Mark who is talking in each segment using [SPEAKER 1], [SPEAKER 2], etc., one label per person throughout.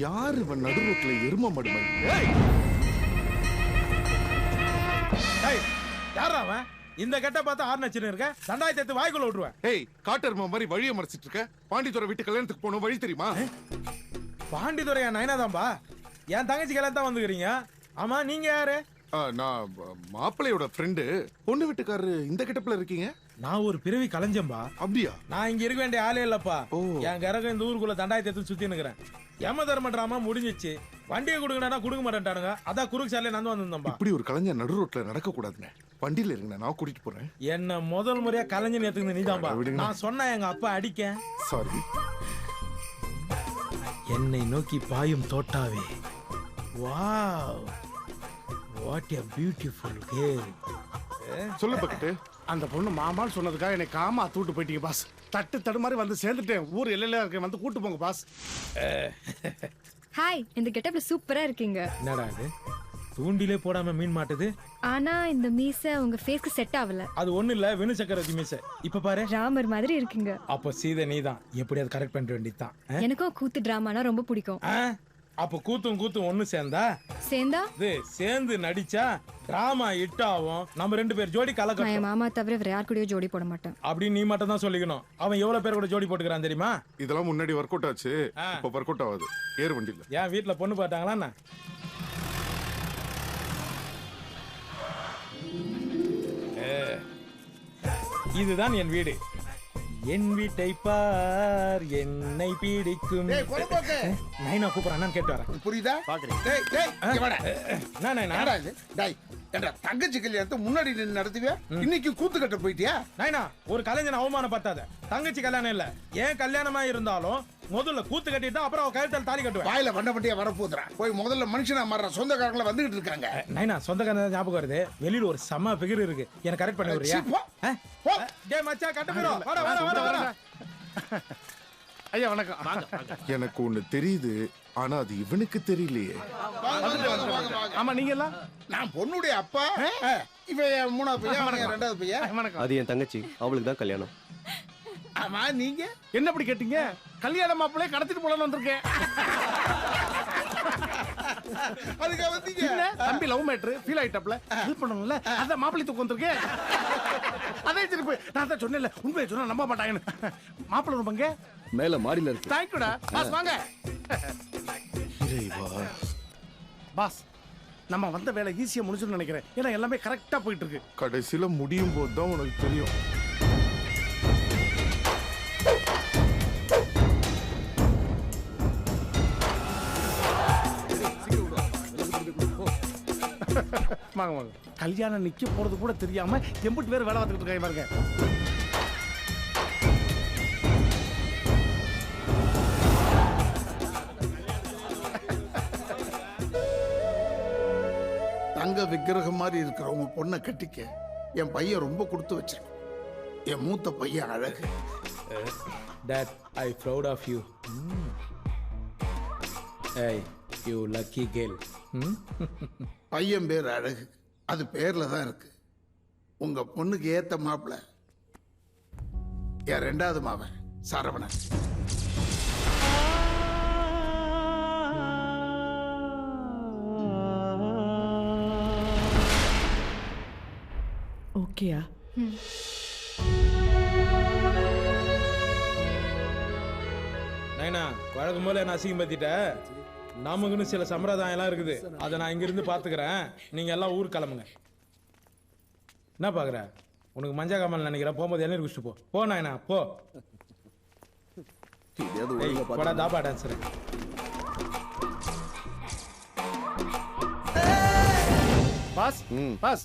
[SPEAKER 1] யாரு இவன் நடுரோட்ல எரும மடுமை?
[SPEAKER 2] யாரா அவன்? இந்த கெட்ட பார்த்து ஆறு நச்சுன்னு இருக்க, சண்டாயத்தை எடுத்து வாய்க்குள்ள விட்டுருவேன்.
[SPEAKER 1] ஏய், காட்டெருமை மாதிரி வழியை மறைச்சிட்டு இருக்க. பாண்டித்துறை வீட்டு கல்யாணத்துக்கு போன வழி தெரியுமா?
[SPEAKER 2] பாண்டித்துறை என் நயனாதான்பா. என் தங்கச்சி கல்யாணம் தான் வந்துக்கிறீங்க. ஆமா, நீங்க யாரு?
[SPEAKER 1] நான் மாப்பிள்ளையோட ஃப்ரெண்டு. பொண்ணு வீட்டுக்காரரு இந்த கெட்டப்ல இருக்கீங்க?
[SPEAKER 2] நான் ஒரு பிறவி கலைஞ்சம்பா.
[SPEAKER 1] அப்படியா?
[SPEAKER 2] நான் இங்க இருக்க வேண்டிய ஆளே இல்லப்பா. என் கரகம் இந்த ஊருக்குள்ள தண்டாயத்தை எடுத்து சுத்தி நிக்கிறேன். யம தர்ம டிராமா முடிஞ்சிச்சு. வண்டியை கொடுக்கணும்னா கொடுக்க மாட்டேன்ட்டானுங்க. அதான் குறுக்கு சாலையில நடந்து வந்திருந்தோம்பா.
[SPEAKER 1] இப்படி ஒரு கலைஞர் நடு ரோட்ல நடக்க கூடாதுங்க. வண்டியில இருங்க, நான் கூட்டிட்டு போறேன்.
[SPEAKER 2] என்ன முதல் முறையா கலைஞர் ஏத்துக்குது நீதான்பா. நான் சொன்ன எங்க அப்பா அடிக்க.
[SPEAKER 1] சாரி.
[SPEAKER 2] என்னை நோக்கி பாயும் தோட்டாவே. Wow, what a beautiful girl.
[SPEAKER 1] சொல்ல பக்கத்து.
[SPEAKER 3] அந்த பொண்ணு மாமான்னு சொன்னதுக்காக என்னை காமா தூட்டு போயிட்டீங்க பாஸ். தட்டு தடுமாறி வந்து சேர்ந்துட்டேன். ஊர் எல்லையில இருக்க வந்து கூட்டு போங்க பாஸ்.
[SPEAKER 4] ஹாய், இந்த கெட்டப்ல சூப்பரா இருக்கீங்க.
[SPEAKER 2] என்னடா இது, தூண்டிலே போடாம மீன் மாட்டுது?
[SPEAKER 4] ஆனா இந்த மீசை உங்க ஃபேஸ்க்கு செட் ஆகல.
[SPEAKER 2] அது ஒண்ணு இல்ல, வெணு சக்கரவர்த்தி மீசை. இப்ப பாரு,
[SPEAKER 4] ராமர் மாதிரி இருக்கீங்க.
[SPEAKER 2] அப்ப சீதை நீதான். எப்படியாவது கரெக்ட் பண்ணிட வேண்டியதுதான்.
[SPEAKER 4] எனக்கும் கூத்து டிராமானா ரொம்ப பிடிக்கும்.
[SPEAKER 2] அப்ப கூத்தும் ஒண்ணு சேர்ந்தா இது சேர்ந்து நடிச்சா டிராமா ஹிட் ஆகும். நம்ம ரெண்டு பேர் ஜோடி
[SPEAKER 4] நான்
[SPEAKER 2] கலக்க.
[SPEAKER 4] என் மாமா தவிர வேற யார் கூடயும் ஜோடி போட மாட்டேன்.
[SPEAKER 2] அப்படி நீ மட்டும் தான் சொல்லிக்கணும். அவன் எவ்வளவு பேர் கூட ஜோடி போட்டுக்கிறான் தெரியுமா?
[SPEAKER 1] இதெல்லாம் முன்னாடி ஒர்க் அவுட் ஆச்சு, இப்ப ஒர்க் அவுட் ஆகாது. ஏறு வண்டியில.
[SPEAKER 2] ஏன் வீட்டுல பொண்ணு பார்த்தாங்களா என்ன? இதுதான் என் வீடு. என் வீட்டை பார், என்னை பிடிக்கும். நைனா கூப்பிடுறான், கேட்டு வரேன்.
[SPEAKER 5] புரியுதா? தங்கச்சி கல்யாணத்தை முன்னாடி நின்று நடத்துவியா? இன்னைக்கு கூத்து கட்ட போயிட்டியா?
[SPEAKER 2] நைனா, ஒரு கலைஞன் அவமானப்படுத்தாத. தங்கச்சி கல்யாணம் இல்ல, ஏன் கல்யாணமா இருந்தாலும் முதல்ல கூத்து கட்டிட்டு அப்புறம் அவ கழுத்தில் தாலி கட்டுவேன்.
[SPEAKER 5] வாயில வண்ட வண்டியா வரப்போதுறா. போய் முதல்ல மனுஷனா மாற சொந்தக்காரங்கள வந்துகிட்டு இருக்காங்க.
[SPEAKER 2] நைனா, சொந்தக்காரங்க ஞாபகம் வருது. வெளியில ஒரு செம ஃபிகர் இருக்கு, எனக்கு கரெக்ட் பண்ணி விடுறியா? டேய் மச்சான், கட்ட போறோம். வர.
[SPEAKER 3] ஐயா வணக்கம்.
[SPEAKER 1] எனக்கு ஒண்ணு தெரியுது, ஆனா அது இவனுக்கு தெரியலையே.
[SPEAKER 3] ஆமா, நீங்க எல்லாம்?
[SPEAKER 5] நான் பொண்ணுடைய அப்பா. இவன் மூணாவது பையன், ரெண்டாவது பையன்.
[SPEAKER 6] அது என் தங்கச்சி, அவளுக்கு தான் கல்யாணம்.
[SPEAKER 5] ஆமா, நீங்க
[SPEAKER 3] என்ன அப்படி கேட்டீங்க? கல்யாண மாப்பிள்ளைய கடத்திட்டு போலான்னு வந்திருக்கேன்.
[SPEAKER 5] அதுக்காக வந்தீங்க?
[SPEAKER 3] தம்பி லவ் மேட்ரு ஃபீல் ஆயிட்டப்ல ஹெல்ப் பண்ணணும்ல, அத மாப்பிள்ளை தூக்கு வந்திருக்கேன். அதே திருப்பி நான் தான் சொன்னேன்ல, உண்மையை சொன்னா நம்ப மாட்டாங்கன்னு. மாப்பிள்ளை ரூபங்க
[SPEAKER 6] மேல மாடியில இருக்கு.
[SPEAKER 3] தேங்க்யூடா பாஸ். வாங்க பாஸ். நம்ம வந்த வேலை ஈஸியா முடிஞ்சுன்னு நினைக்கிறேன். ஏன்னா எல்லாமே கரெக்டா போயிட்டு இருக்கு.
[SPEAKER 1] கடைசியில முடியும் போது தான் உனக்கு தெரியும்.
[SPEAKER 3] வாங்க வாங்க. கல்யாணம் நிக்க போறது கூட தெரியாம எம்பிட்டு பேர் வேலை பார்த்துட்டு இருக்காங்க பாருங்க.
[SPEAKER 5] தங்க விக்கிரகம் மாதிரி இருக்கிற உங்க பொண்ணை கட்டிக்க என் பையன் ரொம்ப கொடுத்து வச்சிருக்கான். என் மூத்த பையன் அழகு.
[SPEAKER 2] Dad, I proud of you. Hey, you lucky girl.
[SPEAKER 5] பையன் பேர் அழகு, அது பேர்ல தான் இருக்கு. உங்க பொண்ணுக்கு ஏத்த மாப்பிள்ள என் ரெண்டாவது மாவன் சரவணன்.
[SPEAKER 7] ஓகேயா?
[SPEAKER 2] நைனா, வழக்கம் போல என்ன அசிங்கப்படுத்திட்ட. நமக்குன்னு சில சம்பிரதாயம் எல்லாம் இருக்குது. அதை நான் இங்க இருந்து பாத்துக்கிறேன். நீங்க எல்லாம் ஊருக்கு கிளம்புங்க. என்ன பாக்குற? உனக்கு மஞ்சா காமல் நினைக்கிறேன். போகும்போது என்ன குடிச்சிட்டு போ நாயனா, போ. போடா தாபா டான்ஸர்.
[SPEAKER 3] பாஸ் பாஸ்,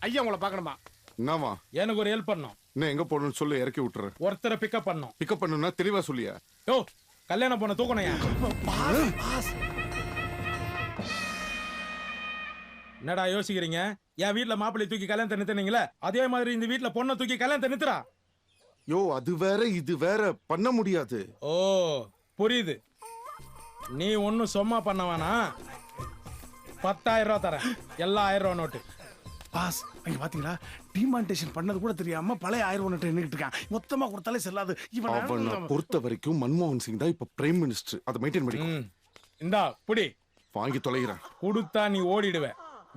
[SPEAKER 3] ஐயா உங்களை பார்க்கணுமா?
[SPEAKER 1] என்னமா?
[SPEAKER 2] எனக்கு ஒரு ஹெல்ப் பண்ணும்.
[SPEAKER 1] என்ன எங்க போகணும்னு சொல்லி இறக்கி விட்டுறேன்.
[SPEAKER 2] ஒருத்தரை பிக்கப் பண்ணும்.
[SPEAKER 1] பிக்கப் பண்ணுனா தெளிவா சொல்லியா?
[SPEAKER 2] யோ, கல்யாணம் போன தூக்கணையா? என்னடா யோசிக்கிறீங்க? என் வீட்டுல மாப்பிள்ளை தூக்கி கல்யாணத்தை நிறுத்தினீங்களே, அதே மாதிரி இந்த வீட்டுல பொண்ணை தூக்கி கல்யாணத்தை நிறுத்துறா.
[SPEAKER 1] யோ, அது வேற இது வேற, பண்ண முடியாது.
[SPEAKER 2] ஓ, புரியுது. நீ ஒன்னும் சும்மா பண்ண வேணா. 10,000 ரூபா தரேன், எல்லாம் 1000 ரூபா நோட்டு.
[SPEAKER 3] பாஸ், அங்க பாத்தீங்களா, டிமான்டேஷன் பண்ணது கூட தெரியாம பழைய 1000 நோட்டு எண்ணிட்டு இருக்கான். மொத்தமா கொடுத்தாலே செல்லாது.
[SPEAKER 1] அவனை பொறுத்த வரைக்கும் மன்மோகன் சிங் தான் இப்ப பிரைம் மினிஸ்டர். அதை மெயின்டைன் பண்ணி.
[SPEAKER 2] இந்தா புடி.
[SPEAKER 1] வாங்கி தொலைகிறேன்.
[SPEAKER 2] கொடுத்தா நீ ஓடிடுவ.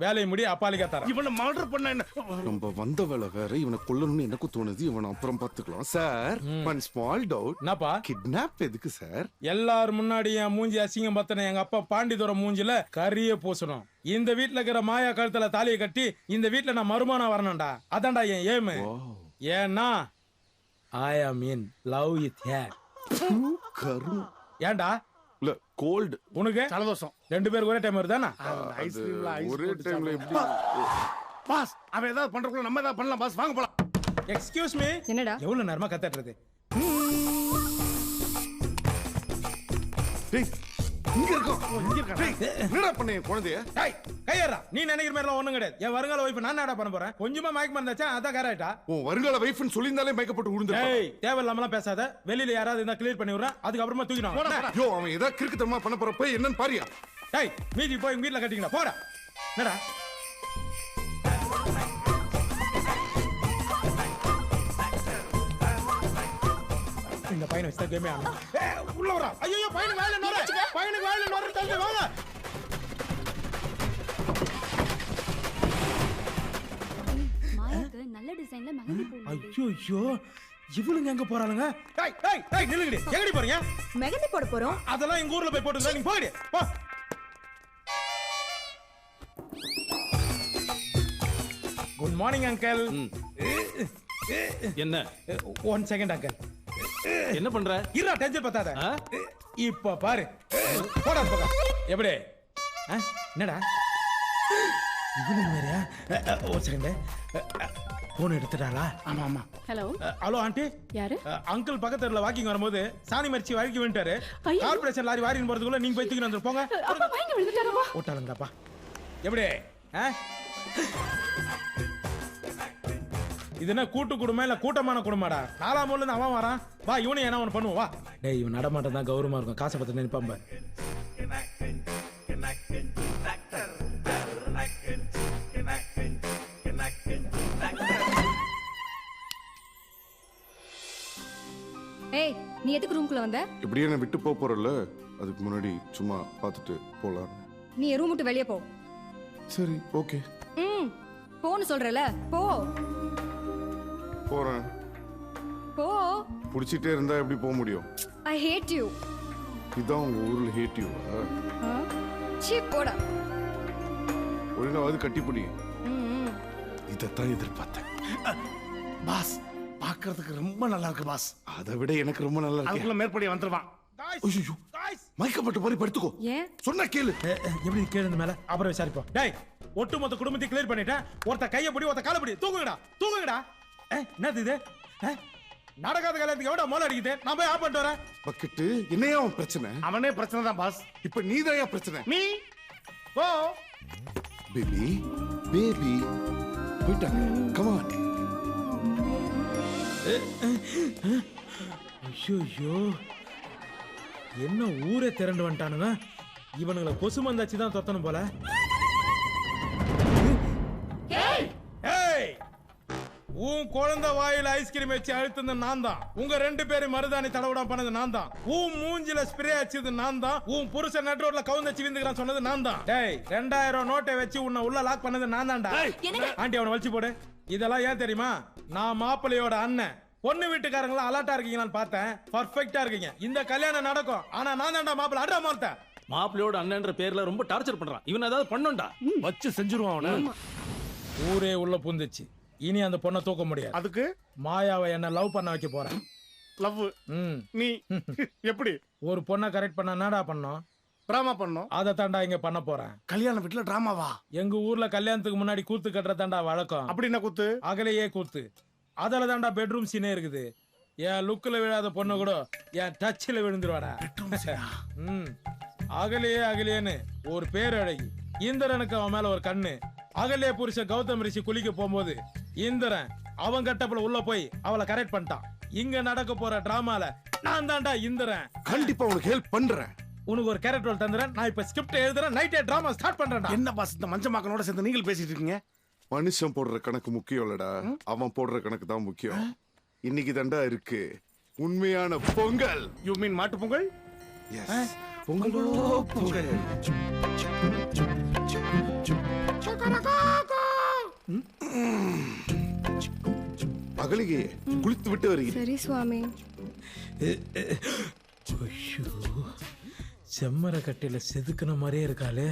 [SPEAKER 2] வேலையை முடி, அப்பாலிக்கா தர.
[SPEAKER 3] இவனை மர்டர் பண்ண என்ன?
[SPEAKER 1] நம்ம வந்த வேலை வேற, இவனை கொல்லணும்னு எனக்கு தோணுது. இவனை அப்புறம் பாத்துக்கலாம் சார். One small doubt.
[SPEAKER 2] என்னப்பா?
[SPEAKER 1] கிட்னாப் எதுக்கு சார்?
[SPEAKER 2] எல்லாரும் முன்னாடி என் மூஞ்சி அசிங்கம் பத்தன எங்க அப்பா பாண்டிதுரை மூஞ்சில கரிய பூசணும். இந்த வீட்டுல இருக்கிற மாயா கழுத்துல தாலியை கட்டி இந்த வீட்டுல நான் மருமானா வரணும்டா. அதான்டா என் ஏமு. ஏன்னா ஐ ஆம் இன் லவ் வித் ஹேர்.
[SPEAKER 1] கரு
[SPEAKER 2] ஏன்டா?
[SPEAKER 1] இல்ல கோல்டு.
[SPEAKER 2] உனக்கு
[SPEAKER 3] ஜலதோஷம்.
[SPEAKER 2] 2 பேருக்கு ஒரே டைம் வருதானா?
[SPEAKER 3] ஐஸ்கிரீம்ல ஐஸ்
[SPEAKER 1] ஒரே
[SPEAKER 3] போட்டு
[SPEAKER 1] டைம்ல
[SPEAKER 3] சாப்பிடுறா.
[SPEAKER 1] எப்படி?
[SPEAKER 3] பாஸ், அவன் ஏதாவது பண்றதுக்குள்ள நம்ம ஏதாவது பண்ணலாம் பாஸ். வாங்க போலாம்.
[SPEAKER 2] Excuse me.
[SPEAKER 4] என்னடா?
[SPEAKER 2] எவ்வளவு நேரமா கத்துறது?
[SPEAKER 1] டேய், இங்க இருக்கோம்.
[SPEAKER 3] இங்க இருக்கானே.
[SPEAKER 1] டேய், என்னடா பண்ண என் குழந்தைய?
[SPEAKER 2] டேய், கையறா. நீ நினைக்கிற மாதிரி எல்லாம் ஒண்ணும் கிடையாது. என் வருங்கால வைஃப் நான் என்னடா பண்ண போறேன்? கொஞ்சமா மயக்கம் வந்தாச்சா அதான் கரெக்டா?
[SPEAKER 1] உன் வருங்கால வைஃப்னு சொல்லியிருந்தாலே மயக்கப்பட்டு விழுந்துருப்பான்.
[SPEAKER 2] டேய், தேவையில்லாமலாம் பேசாத. வெளியில யாராவது இருந்தா கிளியர் பண்ணி விடுறேன். அதுக்கு அப்புறமா தூக்கிடுவாங்க.
[SPEAKER 1] ஐயோ, அவன் ஏதாவது கிறுக்குத்தனமா பண்ண போறப்ப என்னன்னு பாரியா?
[SPEAKER 2] டேய், மீதி போய் உங்க வீட்ல கட்டிங்கடா. போடா. என்னடா? இந்த பையனை வச்சு கேமே ஆனா. உள்ள வரா. ஐயோ, பையனுக்கு வாயில நோர. பையனுக்கு வாயில நோர. தள்ளி வாங்க.
[SPEAKER 7] மாயாக்கு நல்ல டிசைன்ல மெஹந்தி போடணும்.
[SPEAKER 2] ஐயோ, இவளுங்க எங்க போறாளுங்க? டேய், டேய், டேய், நில்லுங்கடி. எங்கடி போறீங்க?
[SPEAKER 7] மெஹந்தி போட போறோம்.
[SPEAKER 2] அதெல்லாம் எங்க ஊர்ல போய் போட்டுங்க. நீங்க போங்கடி. போ. Good morning uncle.
[SPEAKER 8] என்ன
[SPEAKER 2] 1 செகண்ட் அங்கிள்.
[SPEAKER 8] என்ன பண்ற?
[SPEAKER 2] இருடா, டென்ஷன் பத்தாத.
[SPEAKER 8] ஆ?
[SPEAKER 2] இப்ப பாரு. போடா பக்கம். எப்படி? என்னடா? இவனுங்க வேறயா? 1 செகண்ட். போன் எடுத்துட்டாளா?
[SPEAKER 3] ஆமா ஆமா.
[SPEAKER 7] Hello,
[SPEAKER 2] hello aunty.
[SPEAKER 7] யாரு?
[SPEAKER 2] அங்கிள் பக்கத்துல வாக்கிங் வரும்போது சாணி மரிச்சு வழுக்கி வந்துட்டாரு.
[SPEAKER 7] ஐயோ.
[SPEAKER 2] கார்பரேஷன் லாரி வாரின்னு போறதுக்குள்ள நீங்க போய் தூக்கி வந்து போங்க.
[SPEAKER 7] அப்பா பையன் விழுந்துட்டாரப்பா.
[SPEAKER 2] ஓட்டாளுங்கப்பா. எப்படி? இது என்ன கூட்டு குடும்பம் இல்ல கூட்டமான குடும்பமாடா? 4ஆம் ஊர்ல இருந்து அவன் வரான். வா, இவனு என்ன அவன் பண்ணுவா. டேய், இவன் நடமாட்டம் தான் கௌரவமா இருக்கும். காசை பத்தி நினைப்பான் பாரு.
[SPEAKER 4] ஏய், நீ எதுக்கு ரூம்குள்ள வந்த?
[SPEAKER 1] இப்படியே என்ன விட்டு போறல, அதுக்கு முன்னாடி சும்மா பார்த்துட்டு போலாம்.
[SPEAKER 4] நீ என் ரூம் விட்டு வெளியே போ.
[SPEAKER 1] சரி, ஓகே,
[SPEAKER 4] போன்னு சொல்றல, போ.
[SPEAKER 1] போறேன்.
[SPEAKER 4] போ.
[SPEAKER 1] புடிச்சிட்டே இருந்தா எப்படி போக முடியும்?
[SPEAKER 4] ஐ ஹேட் யூ.
[SPEAKER 1] இதான் உங்க ஊர்ல ஹேட் யூ?
[SPEAKER 4] சீ, போடா.
[SPEAKER 1] ஒழுங்காவது கட்டிப்பிடி. இதைத்தான் எதிர்பார்த்தேன்.
[SPEAKER 3] பாஸ், பார்க்கிறதுக்கு ரொம்ப நல்லா இருக்கு பாஸ்.
[SPEAKER 1] அதை விட எனக்கு ரொம்ப நல்லா இருக்கு.
[SPEAKER 3] அதுக்குள்ள மேற்படி வந்துருவான்.
[SPEAKER 1] ஐயோ, மயக்கப்பட்ட மாதிரி படுத்துக்கோ.
[SPEAKER 4] ஏன்?
[SPEAKER 1] சொன்னா கேளு.
[SPEAKER 2] எப்படி கேளுந்த மேல அப்புறம் விசாரிப்போம். டேய், ஒட்டுமொத்த குடும்பத்தை கிளியர் பண்ணிட்டேன். ஒருத்த கையை பிடி, ஒருத்த காலை பிடி. தூங்குங்கடா, தூங்குங்கடா. என்னது இது? நடக்காத கல்யாணத்துக்கு எவ்வளோ மோல அடிக்குது. நான் போய் ஆஃப் பண்ணிட்டு வரேன்.
[SPEAKER 1] பக்கெட்டு, என்னையா அவன் பிரச்சனை?
[SPEAKER 3] அவனே பிரச்சனை தான் பாஸ்.
[SPEAKER 1] இப்ப நீதான் பிரச்சனை.
[SPEAKER 3] நீ போ.
[SPEAKER 1] பேபி, பேபி போயிட்டாங்க. Come on.
[SPEAKER 2] ஐயோ, என்ன ஊரே திரண்டு வந்துட்டானுங்க. இவனுங்களை கொசு மந்தாச்சு தான் தொத்தணும் போல. ஏய், உன் குழந்தை வாயில ஐஸ்கிரீம் வச்சு அழுத்தது நான் தான். உங்க 2 பேரும் மருதாணி தடவிடாம பண்ணது நான் தான். உன் மூஞ்சில ஸ்ப்ரே அடிச்சது நான் தான். உன் புருஷன் நட் ரோட்ல கவுந்தச்சு விந்துக்கிறான் சொன்னது நான் தான். டேய், 2000 நோட்டை வச்சு உன்னை உள்ள லாக் பண்ணது நான் தான்டா. ஆண்டி, அவனை வச்சு போடு. இதெல்லாம் ஏன் தெரியுமா? நான் மாப்பிள்ளையோட அண்ணன். பொண்ணு வீட்டுக்காரங்களா அலர்ட்டா இருக்கீங்களான்னு பார்த்தேன். பர்ஃபெக்ட்டா இருக்கீங்க. இந்த கல்யாணம் நடக்கும். ஆனா நான் தான்டா மாப்பிள்ளை. அடா மாத்த.
[SPEAKER 8] மாப்பிள்ளையோட அண்ணன்ற பேர்ல ரொம்ப டார்ச்சர் பண்றான். இவன் ஏதாவது பண்ணோம்டா.
[SPEAKER 3] வச்சு செஞ்சிருவான் அவன.
[SPEAKER 2] ஊரே உள்ள புந்துச்சு. இனி அந்த பொண்ணை தூக்க முடியாது.
[SPEAKER 3] அதுக்கு
[SPEAKER 2] மாயாவை என்ன லவ் பண்ண வைக்க போறேன்.
[SPEAKER 3] லவ். நீ எப்படி
[SPEAKER 2] ஒரு பொண்ணை கரெக்ட் பண்ண என்னடா பண்ணோம்?
[SPEAKER 3] டிராமா பண்ணோம்.
[SPEAKER 2] அதை தாண்டா இங்க பண்ண போறேன்.
[SPEAKER 3] கல்யாண வீட்டுல டிராமாவா?
[SPEAKER 2] எங்க ஊர்ல கல்யாணத்துக்கு முன்னாடி கூத்து கட்டுறதாண்டா வழக்கம்.
[SPEAKER 3] அப்படி என்ன கூத்து?
[SPEAKER 2] அகலையே கூத்து. அதுல தாண்டா பெட்ரூம் சீனே இருக்குது. என் லுக்ல விழாத பொண்ணு கூட என் டச்சில் விழுந்துருவாடா. அகலையே அகலையேன்னு ஒரு பேர் அழகி. இந்திரனுக்கு அவன் மேல ஒரு கண்ணு. அகலே புருஷ கௌதம் ரிஷி குளிக்க போகும்போது இந்திரன் அவன் கட்டப்புல உள்ள போய் அவளை கரெக்ட் பண்ணிட்டான். இங்க நடக்க போற டிராமால நான் தான்டா இந்திரன்.
[SPEAKER 1] கண்டிப்பா உனக்கு ஹெல்ப் பண்றேன்.
[SPEAKER 2] உனக்கு ஒரு கேரக்டர் ரோல் தந்துறேன். நான் இப்ப ஸ்கிரிப்ட் எழுதுறேன். நைட்டே டிராமா ஸ்டார்ட் பண்றேன்டா.
[SPEAKER 3] என்ன பாஸ், இந்த மஞ்ச மாக்கனோட சேர்ந்து நீங்கள் பேசிட்டு இருக்கீங்க?
[SPEAKER 1] மனுஷன் போடுற கணக்கு முக்கியம் இல்லடா, அவன் போடுற கணக்கு தான் முக்கியம். இன்னைக்கு தாண்டா இருக்கு உண்மையான பொங்கல்.
[SPEAKER 3] யூ மீன் மாட்டு பொங்கல்?
[SPEAKER 1] எஸ், பொங்கலோ பொங்கல். அகலிகையே குளித்து விட்டு வருகிறேன்.
[SPEAKER 4] சரி சுவாமி.
[SPEAKER 2] ஐயோ, செம்மர கட்டையில செதுக்கின மாதிரியே இருக்காளே.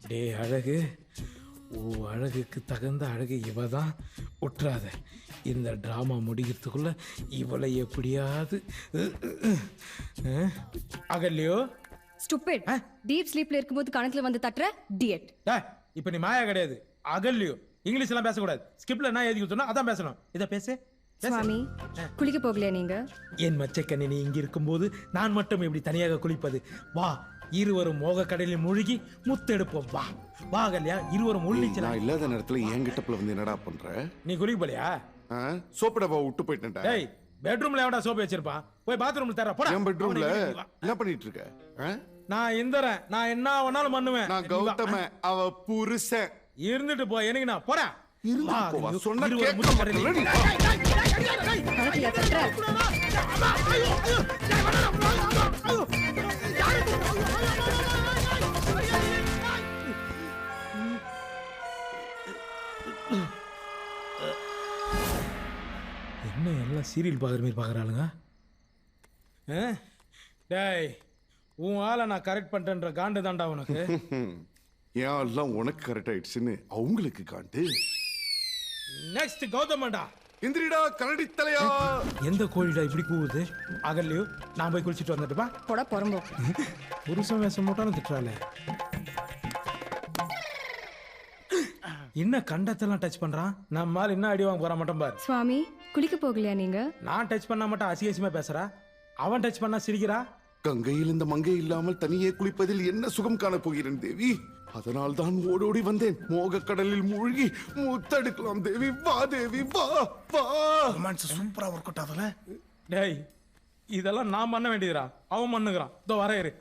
[SPEAKER 2] டே அழகு, ஓ அழகுக்கு தகுந்த அழகு இவ தான். உற்றாத, இந்த டிராமா முடிக்கிறதுக்குள்ள இவளை எப்படியாவது அகல்லையோ.
[SPEAKER 4] ஸ்டூபிட். டீப் ஸ்லீப்ல இருக்கும்போது கணக்குல வந்து தட்டுற டியட்.
[SPEAKER 2] இப்ப நீ மாயா கிடையாது, அகல்லையோ. இங்கிலீஷ் எல்லாம் பேசக்கூடாது. ஸ்கிப்ல என்ன எழுதி கொடுத்தோம் அதான் பேசணும். இதை பேசு.
[SPEAKER 4] சுவாமி, குளிக்க போகலையா நீங்க?
[SPEAKER 2] என் மச்சக்கண்ணி, நீ இங்க இருக்கும்போது நான் மட்டும் இப்படி தனியாக குளிப்பது? வா, இருவரும் மோக கடலில் மூழ்கி முத்தெடுப்போம். வா வா அகல்யா, இருவரும் முள்ளிச்சலாம்.
[SPEAKER 1] நான் இல்லாத நேரத்துல என் கிட்டப்புல வந்து என்னடா பண்ற?
[SPEAKER 2] நீ குளிக்க போலியா?
[SPEAKER 1] சோப்பு டப்பா விட்டு போயிட்டேன்டா.
[SPEAKER 2] டேய், பெட்ரூம்ல எவடா சோப்பு வச்சிருப்பான்? போய் பாத்ரூம்ல தர போடா.
[SPEAKER 1] என் பெட்ரூம்ல என்ன பண்ணிட்டு இருக்க?
[SPEAKER 2] நான் இந்தறேன், நான் என்ன வேணாலும் பண்ணுவேன்.
[SPEAKER 1] நான் கௌதம, அவ புருஷன்.
[SPEAKER 2] இருந்துட்டு போ, எனக்கு நான் போடா.
[SPEAKER 1] இருந்துட்டு போ, சொன்னா கேட்க மாட்டேல நீ.
[SPEAKER 4] கணக்குல தட்டுற.
[SPEAKER 2] என்ன எல்லாம் சீரியல் பார்க்குற மாதிரி பார்க்குறாளுங்க? டேய், உன் ஆளை நான் கரெக்ட் பண்ணிட்டேன்ற காண்டு தாண்டா உனக்கு.
[SPEAKER 1] ஏன் எல்லாம் உனக்கு கரெக்ட் ஆயிடுச்சுன்னு அவங்களுக்கு காண்டு.
[SPEAKER 2] நெக்ஸ்ட் கௌதமண்டா.
[SPEAKER 1] இந்திரிடா கரடி தலையா.
[SPEAKER 2] எந்த கோழிடா இப்படி கூவுது? அகல்லையோ, நான் போய் குளிச்சுட்டு வந்துட்டுப்பா.
[SPEAKER 4] போடா பொறம்போ.
[SPEAKER 2] புருஷன் வேஷம் போட்டாலும் திட்டுறாளே. என்ன கண்டத்தெல்லாம் டச் பண்றான்? நம்மால் என்ன அடி வாங்க போற மட்டும் பாரு.
[SPEAKER 4] சுவாமி, குளிக்க போகலையா நீங்க?
[SPEAKER 2] நான் டச் பண்ணா மட்டும் அசிங்கமா பேசுறா, அவன் டச் பண்ணா சிரிக்கிறா.
[SPEAKER 1] கங்கையில் இந்த மங்கை இல்லாமல் தனியே குளிப்பதில் என்ன சுகம் காண போகிறேன் தேவி. அதனால் தான் ஓடோடி வந்தேன். மோக கடலில் மூழ்கி முத்தெடுக்கலாம் தேவி. வா தேவி, வா வா.
[SPEAKER 3] ரொமான்ஸ் சூப்பரா ஒர்க் அவுட் ஆகல.
[SPEAKER 2] டேய், இதெல்லாம் நான் பண்ண வேண்டியதுடா, அவன் பண்ணுகிறான். இதோ வர இரு.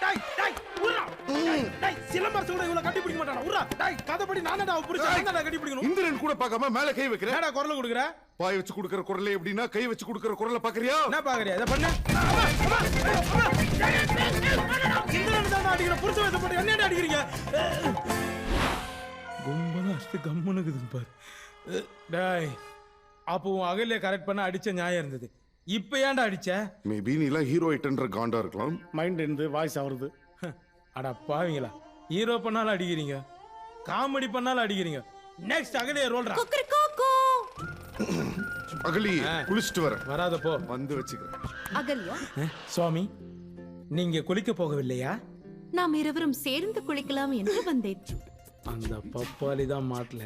[SPEAKER 2] டேய் டேய் உர்ரா. டேய், சிலம்பரசு கூட இவள கட்டி பிடிக்க மாட்டானா? உர்ரா. டேய், கதபடி நானடா புடிச்ச, நானடா கட்டி பிடிக்கணும்.
[SPEAKER 1] இந்திரன் கூட பார்க்காம மேல கை வைக்கிற.
[SPEAKER 2] என்னடா குரல் கொடுக்குற?
[SPEAKER 1] பாய் வச்சு கொடுக்கிற குரலே எப்படின்னா கை வச்சு கொடுக்கிற குரலை பாக்குறியா?
[SPEAKER 2] என்ன பாக்குறியா? இத பண்ணு. இந்திரன் தான் அடிக்கிற, புடிச்ச வேஷம் போட்டு என்னடா அடிக்கிறீங்க? கும்பலா அஷ்ட கம்முனுக்குது பாரு. டேய், அப்போ உன் அகல்லைய கரெக்ட் பண்ண அடிச்ச நியாயம் இருந்தது. இப்ப ஏன்டா அடிச்ச?
[SPEAKER 1] மேபி நீ எல்லாம் ஹீரோ ஐட்டன்ற காண்டா இருக்கலாம்.
[SPEAKER 3] மைண்ட் இருந்து வாய்ஸ் ஆவறது.
[SPEAKER 2] அட பாவீங்களா, ஹீரோ பண்ணாலும் அடிக்கிறீங்க, காமெடி பண்ணாலும் அடிக்கிறீங்க. நெக்ஸ்ட் அகலிய ரோல்ரா.
[SPEAKER 1] அகலி குளிச்சுட்டு வர.
[SPEAKER 2] வராத போ.
[SPEAKER 1] வந்து வச்சுக்கிறேன்.
[SPEAKER 7] அகல்யா,
[SPEAKER 2] சுவாமி, நீங்க குளிக்க போகவில்லையா?
[SPEAKER 7] நாம் இருவரும் சேர்ந்து குளிக்கலாம் என்று வந்தேன்.
[SPEAKER 2] அந்த பப்பாளி தான் மாட்டல,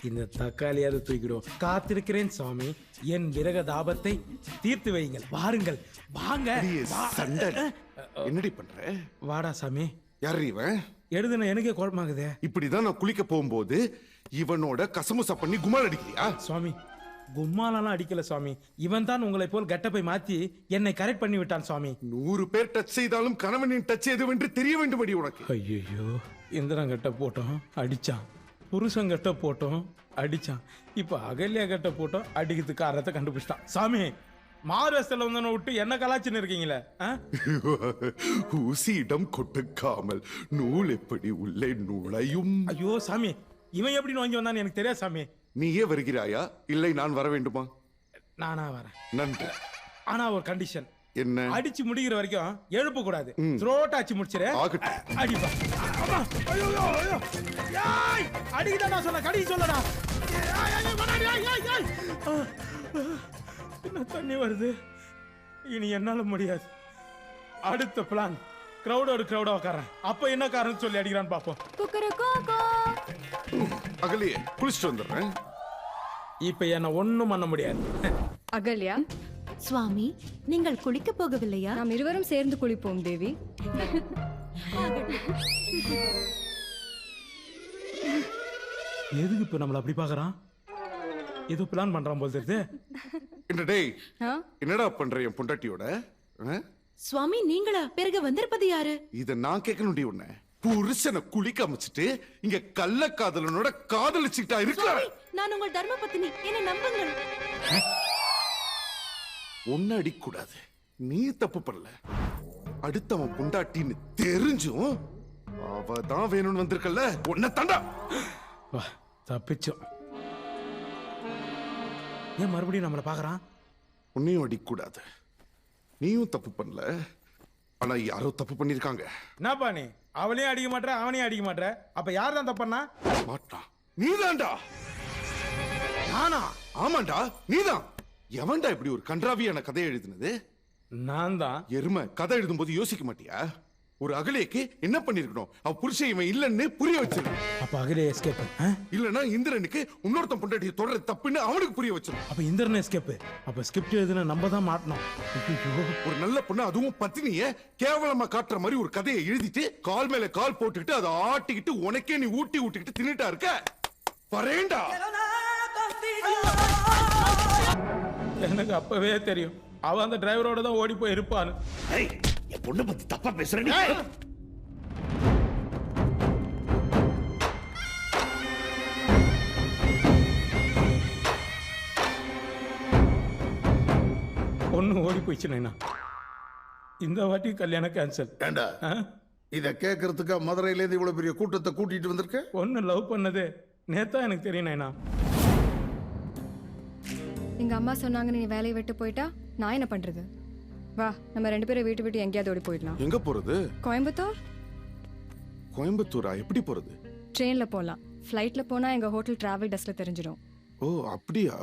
[SPEAKER 2] இந்த தக்காளியாவது தூக்கிடும். காத்திருக்கிறேன் சுவாமி, என் விரக தாபத்தை தீர்த்து வையுங்கள். வாருங்கள், வாங்க.
[SPEAKER 1] சண்டை என்னடி பண்ற?
[SPEAKER 2] வாடா சாமி.
[SPEAKER 1] யார் இவன்?
[SPEAKER 2] எழுதுன எனக்கே குழப்பமாகுதே.
[SPEAKER 1] இப்படிதான் நான் குளிக்க போகும்போது இவனோட கசமுசா பண்ணி குமால் அடிக்கிறியா?
[SPEAKER 2] சுவாமி, கும்மாலாம் அடிக்கல சுவாமி. இவன் தான் உங்களை போல் கெட்டப்பை மாத்தி என்னை கரெக்ட் பண்ணி விட்டான் சுவாமி.
[SPEAKER 1] 100 பேர் டச் செய்தாலும் கணவனின் டச் எதுவென்று தெரிய வேண்டும்படி உனக்கு.
[SPEAKER 2] ஐயோ, இந்திரன் கட்ட போட்டோம் அடிச்சான், புருஷன் கட்ட போட்டோம் அடிச்சான், இப்ப அகல்யா கட்ட போட்டோம் அடிக்கிறதுக்கு காரணத்தை கண்டுபிடிச்சிட்டான். சாமி, மாரஸ்தல வந்தன விட்டு என்ன கலாச்சின்னு இருக்கீங்களே?
[SPEAKER 1] ஊசியிடம் கொட்டுக்காமல் நூல் எப்படி உள்ளே நுழையும்?
[SPEAKER 2] ஐயோ சாமி, இவன் எப்படி வாங்கி வந்தான்னு எனக்கு தெரியாது சாமி.
[SPEAKER 1] நீயே வருகிறாயா இல்லை நான் வர வேண்டுமா?
[SPEAKER 2] நானா வரேன்.
[SPEAKER 1] நன்றி.
[SPEAKER 2] ஆனா ஒரு கண்டிஷன்.
[SPEAKER 1] என்ன?
[SPEAKER 2] அடிச்சு முடிக்கிற வரைக்கும் எழுப்ப கூடாது. த்ரோட் அடிச்சு முடிச்சிரு. அடிப்பா. அம்மா, ஐயோ ஐயோ. ஏய், அடிடா நான் சொன்ன, கடி சொல்லடா. என்ன தண்ணி வருது? இனி என்னால முடியாது. அடுத்த பிளான், கிரௌடா உட்காரேன். அப்ப என்ன காரணம் சொல்லி அடிக்கிறான்னு பாப்போம்.
[SPEAKER 1] அகலியே குளிச்சுட்டு வந்துடுறேன்.
[SPEAKER 2] இப்ப என்ன ஒண்ணும் பண்ண முடியாது.
[SPEAKER 4] அகல்யா,
[SPEAKER 7] சுவாமி, நீங்கள் குளிக்க போகவில்லையா?
[SPEAKER 4] நாம் இருவரும் சேர்ந்து குளிப்போம் தேவி.
[SPEAKER 2] எதுக்கு இப்ப நம்மள அப்படி பாக்குறான்? ஏதோ பிளான் பண்றான் போல தெரியுது.
[SPEAKER 1] என்ன டேய்,
[SPEAKER 4] ஆ?
[SPEAKER 1] என்னடா பண்ற என் பொண்டாட்டியோட?
[SPEAKER 7] சுவாமி, நீங்களா? பிறகு வந்திருப்பது யாரு?
[SPEAKER 1] இத நான் கேட்கணும்டி உன்ன. புருஷனை குளிக்க அமைச்சிட்டு இங்க கள்ளக்காதலனோட காதலிச்சுட்டா இருக்க.
[SPEAKER 7] நான் உங்கள் தர்ம பத்தினி, என்னை நம்புங்கள்.
[SPEAKER 1] ஒன்னு அடிக்க கூடாது, நீ தப்பு பண்ணல. அடுத்தவன் பொண்டாட்டின்னு தெரிஞ்சும் அவ தான் வேணும்னு வந்திருக்கல உன்னை தாண்டா.
[SPEAKER 2] வா தப்பிச்சோம். ஏன் மறுபடியும் நம்மளை பார்க்கறான்?
[SPEAKER 1] உன்னையும் அடிக்கூடாது. நீயும் தப்பு பண்ணல, ஆனா யாரோ தப்பு பண்ணிருக்காங்க.
[SPEAKER 2] என்னப்பா நீ அவளையும் அடிக்க மாட்டற அவனையும் அடிக்க மாட்டற, அப்ப யார் தான் தப்பண்ணா?
[SPEAKER 1] மாட்டான் நீதான்டா.
[SPEAKER 2] நானா?
[SPEAKER 1] ஆமாண்டா நீதான். எவன்டா இப்படி ஒரு கன்றாவியான கதை எழுதினது?
[SPEAKER 2] நான் தான்.
[SPEAKER 1] எருமை, கதை எழுதும்போது யோசிக்க மாட்டியா? ஒரு அகலேக்கு என்ன பண்ணிருக்கணும்? அவ புருஷன் இவன் இல்லன்னு புரிய வச்சிருக்கணும்.
[SPEAKER 2] அப்ப அகலே எஸ்கேப்.
[SPEAKER 1] இல்லனா இந்திரனுக்கு இன்னொருத்தன் பொண்டாட்டியை தொடர தப்புன்னு அவனுக்கு புரிய வச்சிருக்கணும்.
[SPEAKER 2] அப்ப இந்திரன் எஸ்கேப். அப்ப ஸ்கிரிப்ட் எழுதுன நம்ம தான் மாட்டணும்.
[SPEAKER 1] ஒரு நல்ல பொண்ணு, அதுவும் பத்தினிய கேவலமா காட்டுற மாதிரி ஒரு கதையை எழுதிட்டு கால் மேல கால் போட்டுக்கிட்டு அதை ஆட்டிக்கிட்டு உனக்கே நீ ஊட்டி ஊட்டிக்கிட்டு தின்னுட்டா இருக்க. வரேண்டா.
[SPEAKER 2] எனக்கு அப்பவே தெரியும் அவ அந்த டிரைவரோட தான் ஓடி போய் இருப்பான்னு.
[SPEAKER 3] என் பொண்ணை பத்தி தப்பா பேசுறேன்.
[SPEAKER 2] ஒண்ணு ஓடி போயிடுச்சு நைனா. இந்த வாட்டி கல்யாணம் கேன்சல்.
[SPEAKER 5] ஏண்டா இத கேட்கறதுக்கா மதுரையில இருந்து இவ்வளவு பெரிய கூட்டத்தை கூட்டிட்டு வந்திருக்க?
[SPEAKER 2] ஒண்ணு லவ் பண்ணது நேத்தா எனக்கு தெரியும் நைனா.
[SPEAKER 4] எங்க அம்மா சொன்னாங்கன்னு நீ வேலையை விட்டு போயிட்டா நான் என்ன பண்றது? வா நம்ம 2 பேரும் வீட்டு விட்டு எங்கேயாவது ஓடி போயிடலாம்.
[SPEAKER 1] எங்க போறது?
[SPEAKER 4] கோயம்புத்தூர்.
[SPEAKER 1] கோயம்புத்தூரா? எப்படி போறது?
[SPEAKER 4] ட்ரெயின்ல போலாம். ஃப்ளைட்ல போனா எங்க ஹோட்டல் டிராவல் டெஸ்க்ல தெரிஞ்சிடும்.
[SPEAKER 1] ஓ அப்படியா?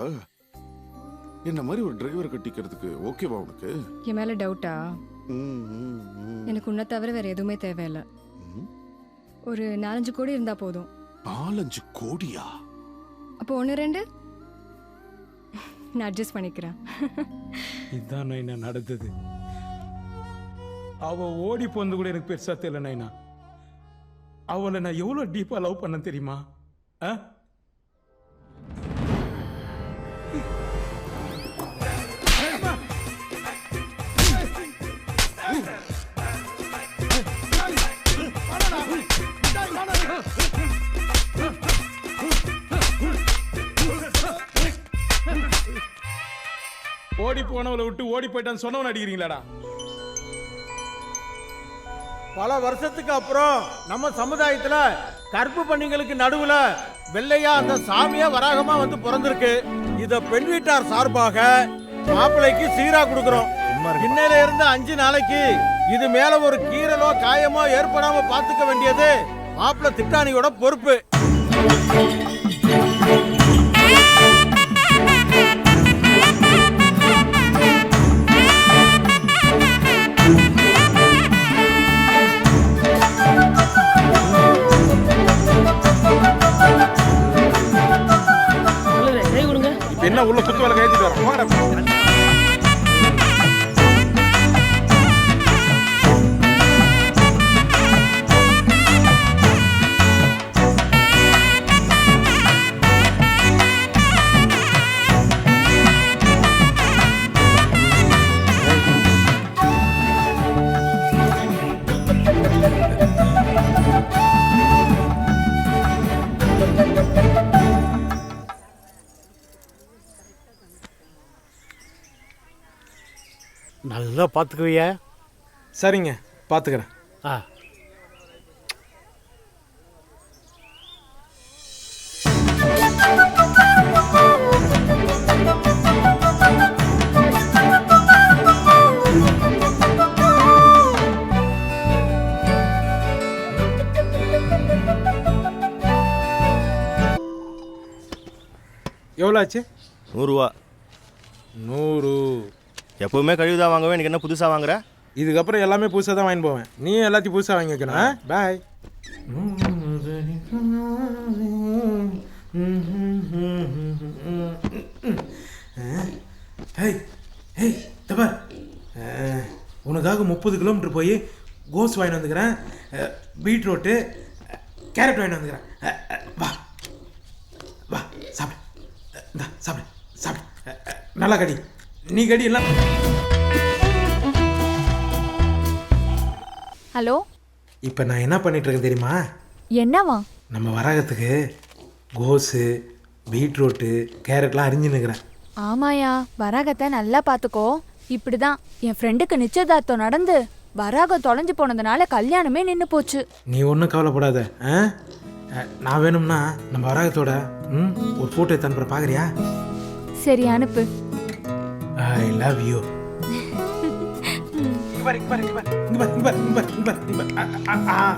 [SPEAKER 1] என்ன மாதிரி ஒரு டிரைவர் கட்டிக்கிறதுக்கு ஓகேவா உனக்கு?
[SPEAKER 4] என் மேல டவுட்டா? எனக்கு உன்னை தவிர வேற எதுவுமே தேவையில்லை. ஒரு 4-5 கோடி இருந்தா போதும்.
[SPEAKER 1] 4-5 கோடியா?
[SPEAKER 4] அப்போ 1-2 நான் அட்ஜஸ்ட் பண்ணிக்கிறேன்.
[SPEAKER 2] இதுதான் நைனா நடந்தது. அவ ஓடி போனது கூட எனக்கு பெருசா தெரியல நைனா. அவளை நான் எவ்வளவு டீப்பா லவ் பண்ண தெரியுமா? ஓடி போனவளை விட்டு ஓடி போயிட்டான்னு சொன்னவன் அடிக்கிறீங்களாடா?
[SPEAKER 9] பல வருஷத்துக்கு அப்புறம் நம்ம சமுதாயத்துல கற்பு பண்ணிங்களுக்கு நடுவுல வெள்ளையா அந்த சாமியா வராகமா வந்து பிறந்திருக்கு. இத பெண் வீட்டார் சார்பாக மாப்பிள்ளைக்கு சீரா கொடுக்கிறோம். இன்னையில இருந்து 5 நாளைக்கு இது மேல ஒரு கீறலோ காயமோ ஏற்படாம பாத்துக்க வேண்டியது மாப்பிள்ளை திட்டானியோட பொறுப்பு.
[SPEAKER 2] என்ன உள்ள குத்து வேலை கைத்திட்டு வர?
[SPEAKER 9] நல்லா பாத்துக்குவிய?
[SPEAKER 2] சரிங்க, பாத்துக்கிறேன். எவ்வளோ ஆச்சு?
[SPEAKER 10] 100 ரூபா.
[SPEAKER 2] 100.
[SPEAKER 10] எப்பவுமே கழிவு தான் வாங்குவேன், எனக்கு என்ன புதுசாக வாங்குற?
[SPEAKER 2] இதுக்கப்புறம் எல்லாமே புதுசாக தான் வாங்கி போவேன். நீ எல்லாத்தையும் புதுசாக வாங்கி வைக்கணும். பாய். உனக்காக 30 கிலோமீட்டர் போய் கோஸ் வாங்கிட்டு வந்துக்கிறேன், பீட்ரூட்டு, கேரட் வாங்கிட்டு வந்துக்கிறேன். வா வா சாப்பிடு. இந்தா சாப்பிடு சாப்பிடு. நல்லா கடி. நீ கடி எல்லாம்.
[SPEAKER 11] ஹலோ.
[SPEAKER 2] இப்போ நான் என்ன பண்ணிட்டு இருக்கேன் தெரியுமா?
[SPEAKER 11] என்னவா?
[SPEAKER 2] நம்ம வராகத்துக்கு கோஸு, பீட்ரூட்டு, கேரட்லாம் அரிஞ்சுன்னுக்கிறேன்.
[SPEAKER 11] ஆமாயா, வராகத்தை நல்லா பார்த்துக்கோ. இப்படிதான் என் ஃப்ரெண்டுக்கு நிச்சயதார்த்தம் நடந்து வராகம் தொலைஞ்சு போனதுனால கல்யாணமே நின்னு போச்சு.
[SPEAKER 2] நீ ஒன்றும் கவலைப்படாத. நான் வேணும்னா நம்ம வராகத்தோட ஒரு ஃபோட்டோ எடுத்து அனுப்புற பார்க்குறியா?
[SPEAKER 11] சரி அனுப்பு.
[SPEAKER 2] I love you.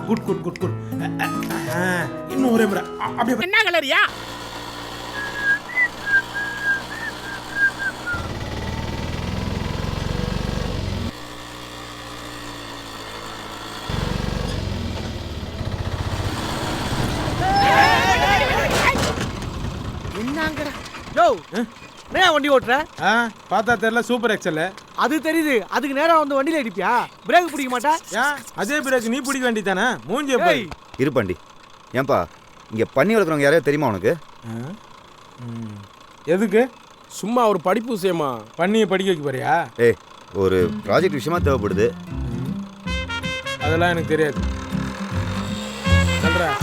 [SPEAKER 2] Good good good good. இன்னும் ஒரே முறை அப்படியே.
[SPEAKER 3] என்ன கலரியா?
[SPEAKER 9] என்னங்கடா யோ நான் வண்டி ஓட்டுற?
[SPEAKER 2] பார்த்தா தெரியல, சூப்பர் எக்ஸல்.
[SPEAKER 9] அது தெரியுது. அதுக்கு நேரா வந்து வண்டியில அடிப்பியா? பிரேக் பிடிக்க மாட்டா?
[SPEAKER 2] ஏன் அதே பிரேக் நீ பிடிக்க வேண்டியதானே? மூஞ்சிய போய்
[SPEAKER 12] இருப்பாண்டி. ஏன்பா இங்க பண்ணி வளர்க்குறவங்க யாரையா தெரியுமா உனக்கு?
[SPEAKER 2] எதுக்கு?
[SPEAKER 8] சும்மா ஒரு படிப்பு விஷயமா
[SPEAKER 2] பண்ணியை படிக்க வைக்க போறியா?
[SPEAKER 12] ஏய், ஒரு ப்ராஜெக்ட் விஷயமா தேவைப்படுது.
[SPEAKER 2] அதெல்லாம் எனக்கு தெரியாது. சொல்றேன்.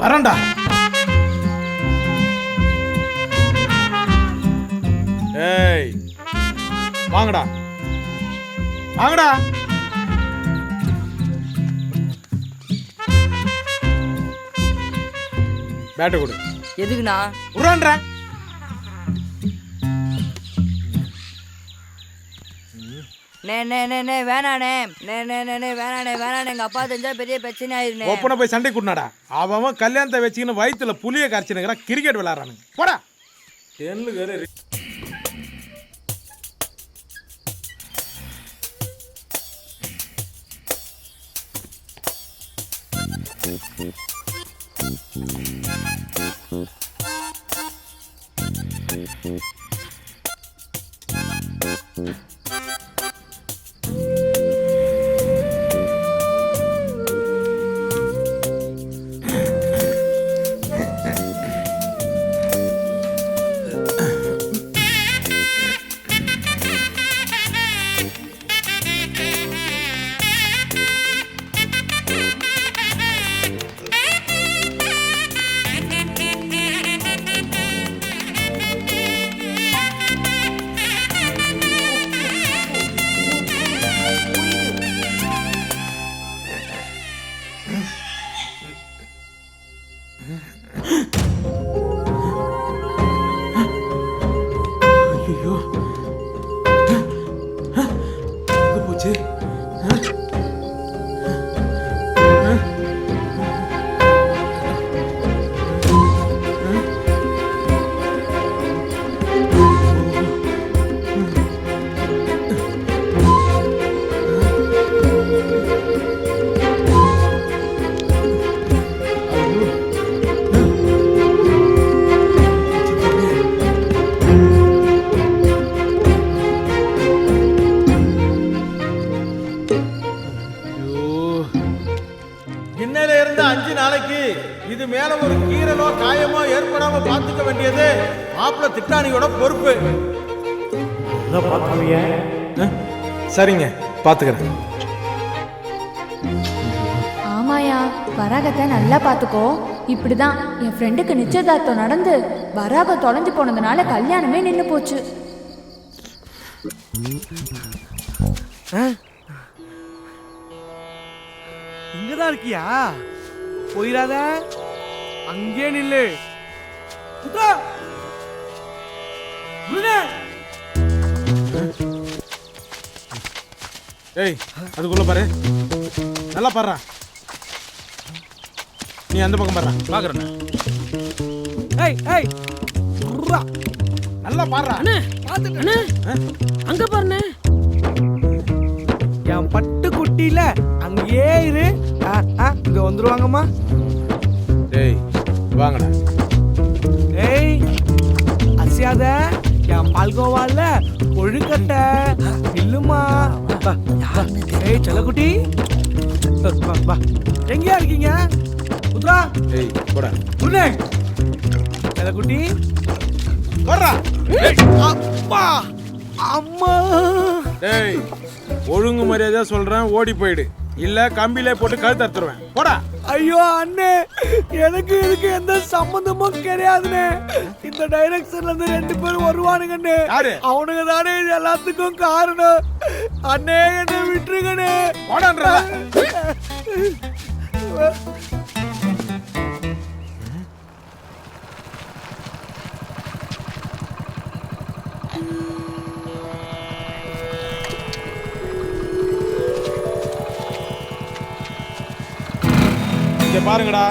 [SPEAKER 2] வரண்டா. ஏய் வாங்கடா வாங்கடா. பேட்டை கொடு.
[SPEAKER 13] எதுக்குண்ணா?
[SPEAKER 2] உருவான்றா.
[SPEAKER 13] வேணாண்ணே வேணாண்ணே எங்க அப்பா தெரிஞ்சா பெரிய பிரச்சனை ஆயிருந்தேன்.
[SPEAKER 2] ஒப்பனை போய் சண்டை கூட்டினாடா. அவன் கல்யாணத்தை வச்சுக்கின்னு வயிற்றுல புளிய கரைச்சினுங்கிறான். கிரிக்கெட் விளையாடுறானுங்க. போடா. ஐயோ போச்சு.
[SPEAKER 9] இன்னையில இருந்து 5 நாளைக்கு இது மேல ஒரு கீரலோ காயமோ ஏற்படாம பாத்துக்க வேண்டியது மாப்பிள்ளை திட்டானியோட பொறுப்பு.
[SPEAKER 2] சரிங்க, பாத்துக்கிறேன்.
[SPEAKER 11] ஆமாயா, வராகத்தை நல்லா பாத்துக்கோ. இப்படிதான் என் ஃப்ரெண்டுக்கு நிச்சயதார்த்தம் நடந்து வராகம் தொலைஞ்சு போனதுனால கல்யாணமே நின்னு போச்சு.
[SPEAKER 9] இங்கதான் இருக்கியா? போயிடாத, அங்கே நில்லு.
[SPEAKER 2] ஏய், அதுக்குள்ள பாரு. நல்லா பாடுறா. நீ அந்த பக்கம் பாடுறா.
[SPEAKER 8] பாக்குறேன்.
[SPEAKER 2] நல்லா பாடுறா.
[SPEAKER 9] அங்க பாருண்ணே. என் பட்டு குட்டியில அங்கேயே இரு. இங்க வந்துருவாங்கம்மா.
[SPEAKER 2] ஏய் வாங்கடா.
[SPEAKER 9] ஏய் அசியாத, என் பால்கோவால ஒழுக்கட்ட இல்லுமா. ஏய் செல்லக்குட்டி, எங்கயா இருக்கீங்க? புத்ரா.
[SPEAKER 2] ஏய் போடா.
[SPEAKER 9] புண்ணே செல்லக்குட்டி வர்றா. அப்பா அம்மா.
[SPEAKER 2] ஏய் ஒழுங்கு மரியாதையா சொல்றேன், ஓடி போயிடு. இல்ல கம்பியிலே போட்டு கழுத்து அறுத்துருவேன். போடா.
[SPEAKER 9] ஐயோ அண்ணே, எனக்கு இதுக்கு எந்த சம்பந்தமும் கிடையாதுண்ணே. இந்த டைரக்ஷன்ல இருந்து 2 பேரும் வருவானுங்கண்ணே. அவனுங்க தானே இது எல்லாத்துக்கும் காரணம். அண்ணே என்ன விட்டுருங்கண்ணே.
[SPEAKER 2] போடான்றா. இங்க பாருங்கடா,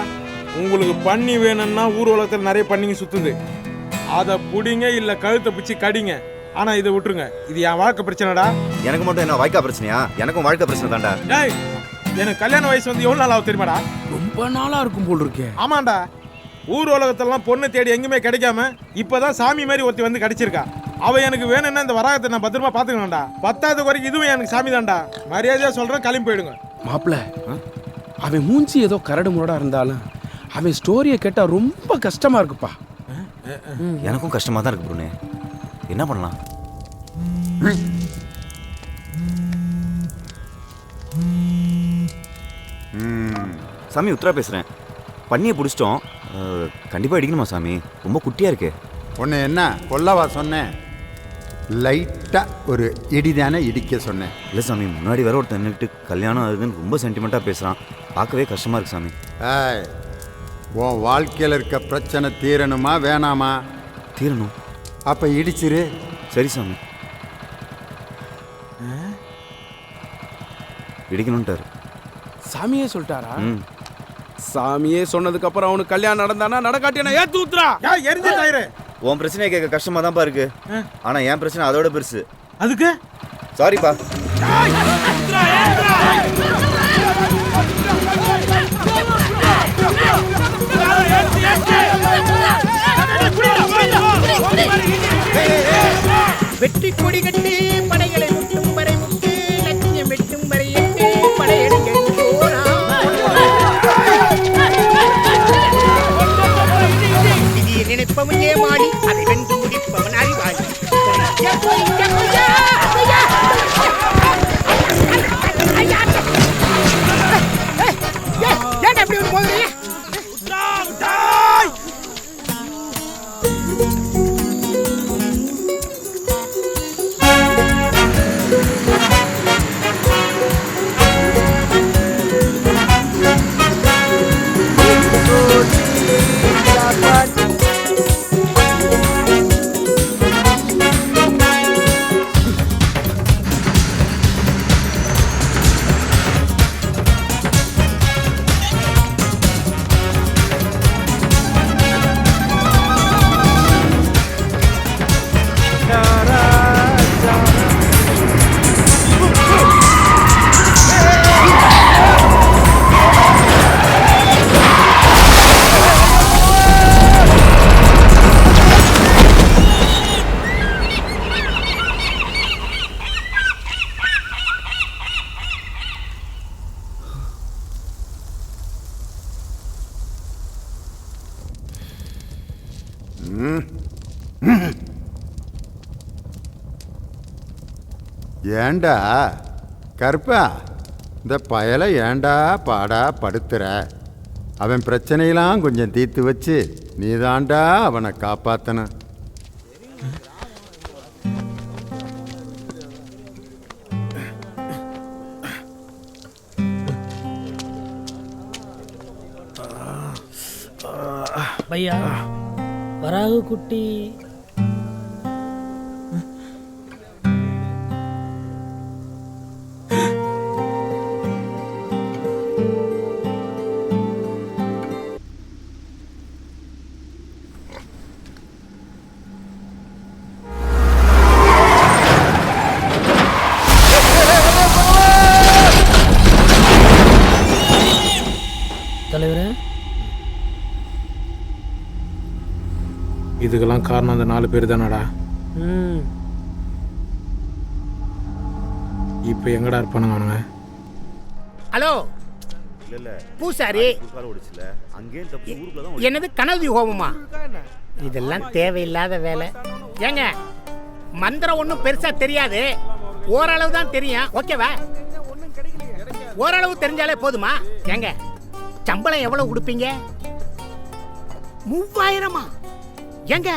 [SPEAKER 2] உங்களுக்கு பண்ணி வேணும்னா ஊர் உலகத்தில் நிறைய பண்ணிங்க சுத்துது. அதை புடிங்க இல்ல கழுத்தை பிடிச்சி கடிங்க. ஆனா இதை விட்டுருங்க, இது என் வாழ்க்கை பிரச்சனைடா.
[SPEAKER 12] எனக்கு மட்டும் என்ன வாழ்க்கை பிரச்சனையா? எனக்கும் வாழ்க்கை பிரச்சனை தான்டா.
[SPEAKER 2] டேய், எனக்கு கல்யாண வயசு வந்து எவ்வளவு நாள் ஆகும் தெரியுமாடா?
[SPEAKER 3] ரொம்ப நாளா இருக்கும் போல் இருக்கே.
[SPEAKER 2] ஆமாண்டா, ஊர் உலகத்தெல்லாம் பொண்ணு தேடி எங்குமே கிடைக்காம இப்பதான் சாமி மாதிரி ஒருத்தி வந்து கிடைச்சிருக்கா. அவ எனக்கு வேணும்னா இந்த வராகத்தை நான் பத்திரமா பாத்துக்கணும்டா. 10வது வரைக்கும் இதுவும் எனக்கு சாமி தான்டா. மரியாதையா சொல்றேன், கிளம்பி போயிடுங்க.
[SPEAKER 3] மாப்பிள்ள, அவன் மூஞ்சி ஏதோ கரடு முரடா இருந்தாலும் அவன் ஸ்டோரியை கேட்டா ரொம்ப கஷ்டமா இருக்குப்பா.
[SPEAKER 12] எனக்கும் கஷ்டமா தான் இருக்கு ப்ரோனே. என்ன பண்ணலாம்? சாமி உத்தரா பேசுறேன். பண்ணியை பிடிச்சிட்டோம். கண்டிப்பா இடிக்கணுமா சாமி? ரொம்ப குட்டியா இருக்கு.
[SPEAKER 14] ஒன்று என்ன கொல்லவா சொன்னேன்? லைட்டா ஒரு இடிதானே இடிக்க சொன்னேன்.
[SPEAKER 12] இல்லை சாமி, முன்னாடி வேற ஒருத்தர் நின்றுட்டு கல்யாணம் ஆகுதுன்னு ரொம்ப சென்டிமெண்ட்டாக பேசுகிறான். பார்க்கவே கஷ்டமா இருக்கு சாமி.
[SPEAKER 14] ஏய், உன் வாழ்க்கையில் இருக்க பிரச்சனை தீரணுமா வேணாமா?
[SPEAKER 12] தீரணும்.
[SPEAKER 14] அப்போ இடிச்சிரு.
[SPEAKER 12] சரி சாமி. இடிக்கணும்ட்டாரு.
[SPEAKER 3] சாமியே சொல்லிட்டாரா? சாமியே சொன்னதுக்கு அப்புறம் அவனுக்கு கல்யாணம் நடந்தானா நடக்காட்டினா ஏத்து ஊத்துறா.
[SPEAKER 2] எரிஞ்சு தாயிரு.
[SPEAKER 12] உன் பிரச்சனையை கேட்க கஷ்டமா தான்ப்பா இருக்கு. ஆனா என் பிரச்சனை அதோட பெருசு.
[SPEAKER 2] அதுக்கு
[SPEAKER 12] சாரிப்பா.
[SPEAKER 9] வெற்றி கொடி கட்டி படைகளை முட்டும் வரை முட்டு லட்சியம் வெட்டும் வரை எட்டு படையெடுங்க நினைப்பவன் ஏமாடி அதை வென்று முடிப்பவன் அறிவாளி. ஏன் அப்படி ஒரு போகிறீங்க?
[SPEAKER 14] ஏண்டா கருப்பா, இந்த பயலை ஏண்டா பாடா படுத்துற? அவன் பிரச்சனையெல்லாம் கொஞ்சம் தீர்த்து வச்சு நீதாண்டா அவனை காப்பாத்தணும்.
[SPEAKER 9] பையா, வராகு குட்டி தலைவரே.
[SPEAKER 2] இதுக்கெல்லாம் காரணம் அந்த 4 பேர் தானடா. இப்ப எங்கடா இருப்பானுங்க அவனுங்க?
[SPEAKER 9] ஹலோ பூசாரி, என்னது கனவு ஹோமமா? இதெல்லாம் தேவையில்லாத வேலை. ஏங்க, மந்திரம் ஒன்றும் பெருசா தெரியாது.
[SPEAKER 3] ஓரளவு தான் தெரியும். ஓகேவா? ஓரளவு தெரிஞ்சாலே போதுமா? ஏங்க சம்பளம் எவ்வளவு கொடுப்பீங்க? 3000? ஏங்க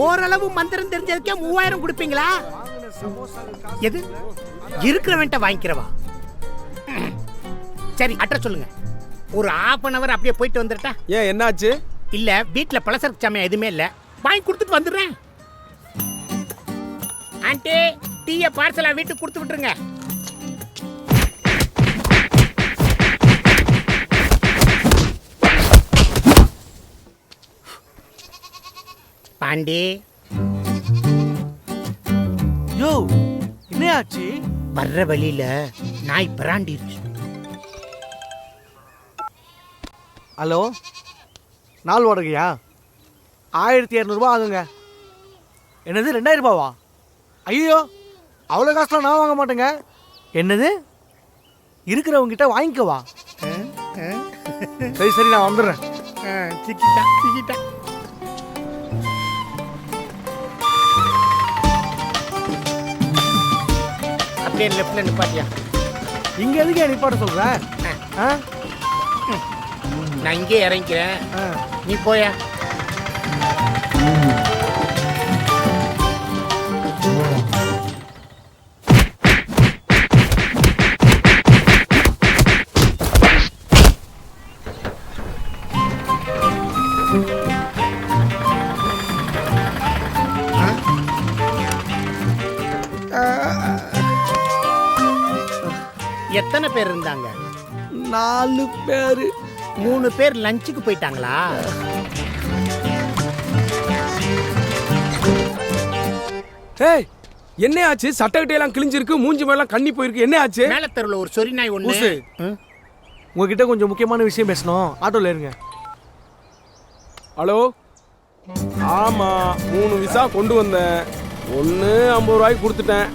[SPEAKER 3] ஓரளவு மந்திரம் தெரிஞ்சதுக்கே 3000 கொடுப்பீங்களா? எது இருக்கிறவன்ட்ட வாங்கிக்கிறவா? சரி அட்ரஸ் சொல்லுங்க. ஒரு 1/2 hour அப்படியே போயிட்டு வந்துட்டா.
[SPEAKER 9] ஏன் என்னாச்சு?
[SPEAKER 3] இல்ல வீட்டுல பலசரக்கு சாமியா எதுவுமே இல்ல, வாங்கி கொடுத்துட்டு வந்துடுறேன். ஆண்டி டீயை பார்சலா வீட்டுக்கு கொடுத்து விட்டுருங்க. பாண்டி
[SPEAKER 9] யோ என்ன ஆச்சு?
[SPEAKER 3] வர்ற வழியில நாய் பிராண்டிருச்சு.
[SPEAKER 9] ஹலோ, நாள் வாடகையா? 1200 ஆகுங்க. என்னது 2000 ரூபாவா? ஐயோ அவ்வளோ காசுலாம் நான் வாங்க மாட்டேங்க. என்னது இருக்கிறவங்க கிட்ட வாங்கிக்கவா? சரி சரி நான் வந்துடுறேன்.
[SPEAKER 3] சிக்கிட்டா சிக்கிட்டா. அப்படியே லெஃப்ட்ல நிப்பாட்டியா?
[SPEAKER 9] இங்க எதுக்கு நிப்பாட்ட சொல்றேன்?
[SPEAKER 3] நான் இங்கே இறங்கிக்கிறேன், நீ போயா. எத்தனை பேர் இருந்தாங்க?
[SPEAKER 9] 4 பேர்.
[SPEAKER 3] 3 பேர் லஞ்சுக்கு போயிட்டாங்களா?
[SPEAKER 9] ஏய் என்ன ஆச்சு? சட்டக்கட்டையெல்லாம் கிழிஞ்சிருக்கு, மூஞ்சி மேலாம் கண்ணி போயிருக்கு. என்ன ஆச்சு?
[SPEAKER 3] மேல தெருல ஒரு சொறி நாய் ஒண்ணு.
[SPEAKER 9] உங்ககிட்ட கொஞ்சம் முக்கியமான விஷயம் பேசணும். ஆட்டோல இருங்க. ஹலோ, ஆமா 3 விசா கொண்டு வந்தேன். ஒன்று 50 ரூபாய்க்கு கொடுத்துட்டேன்,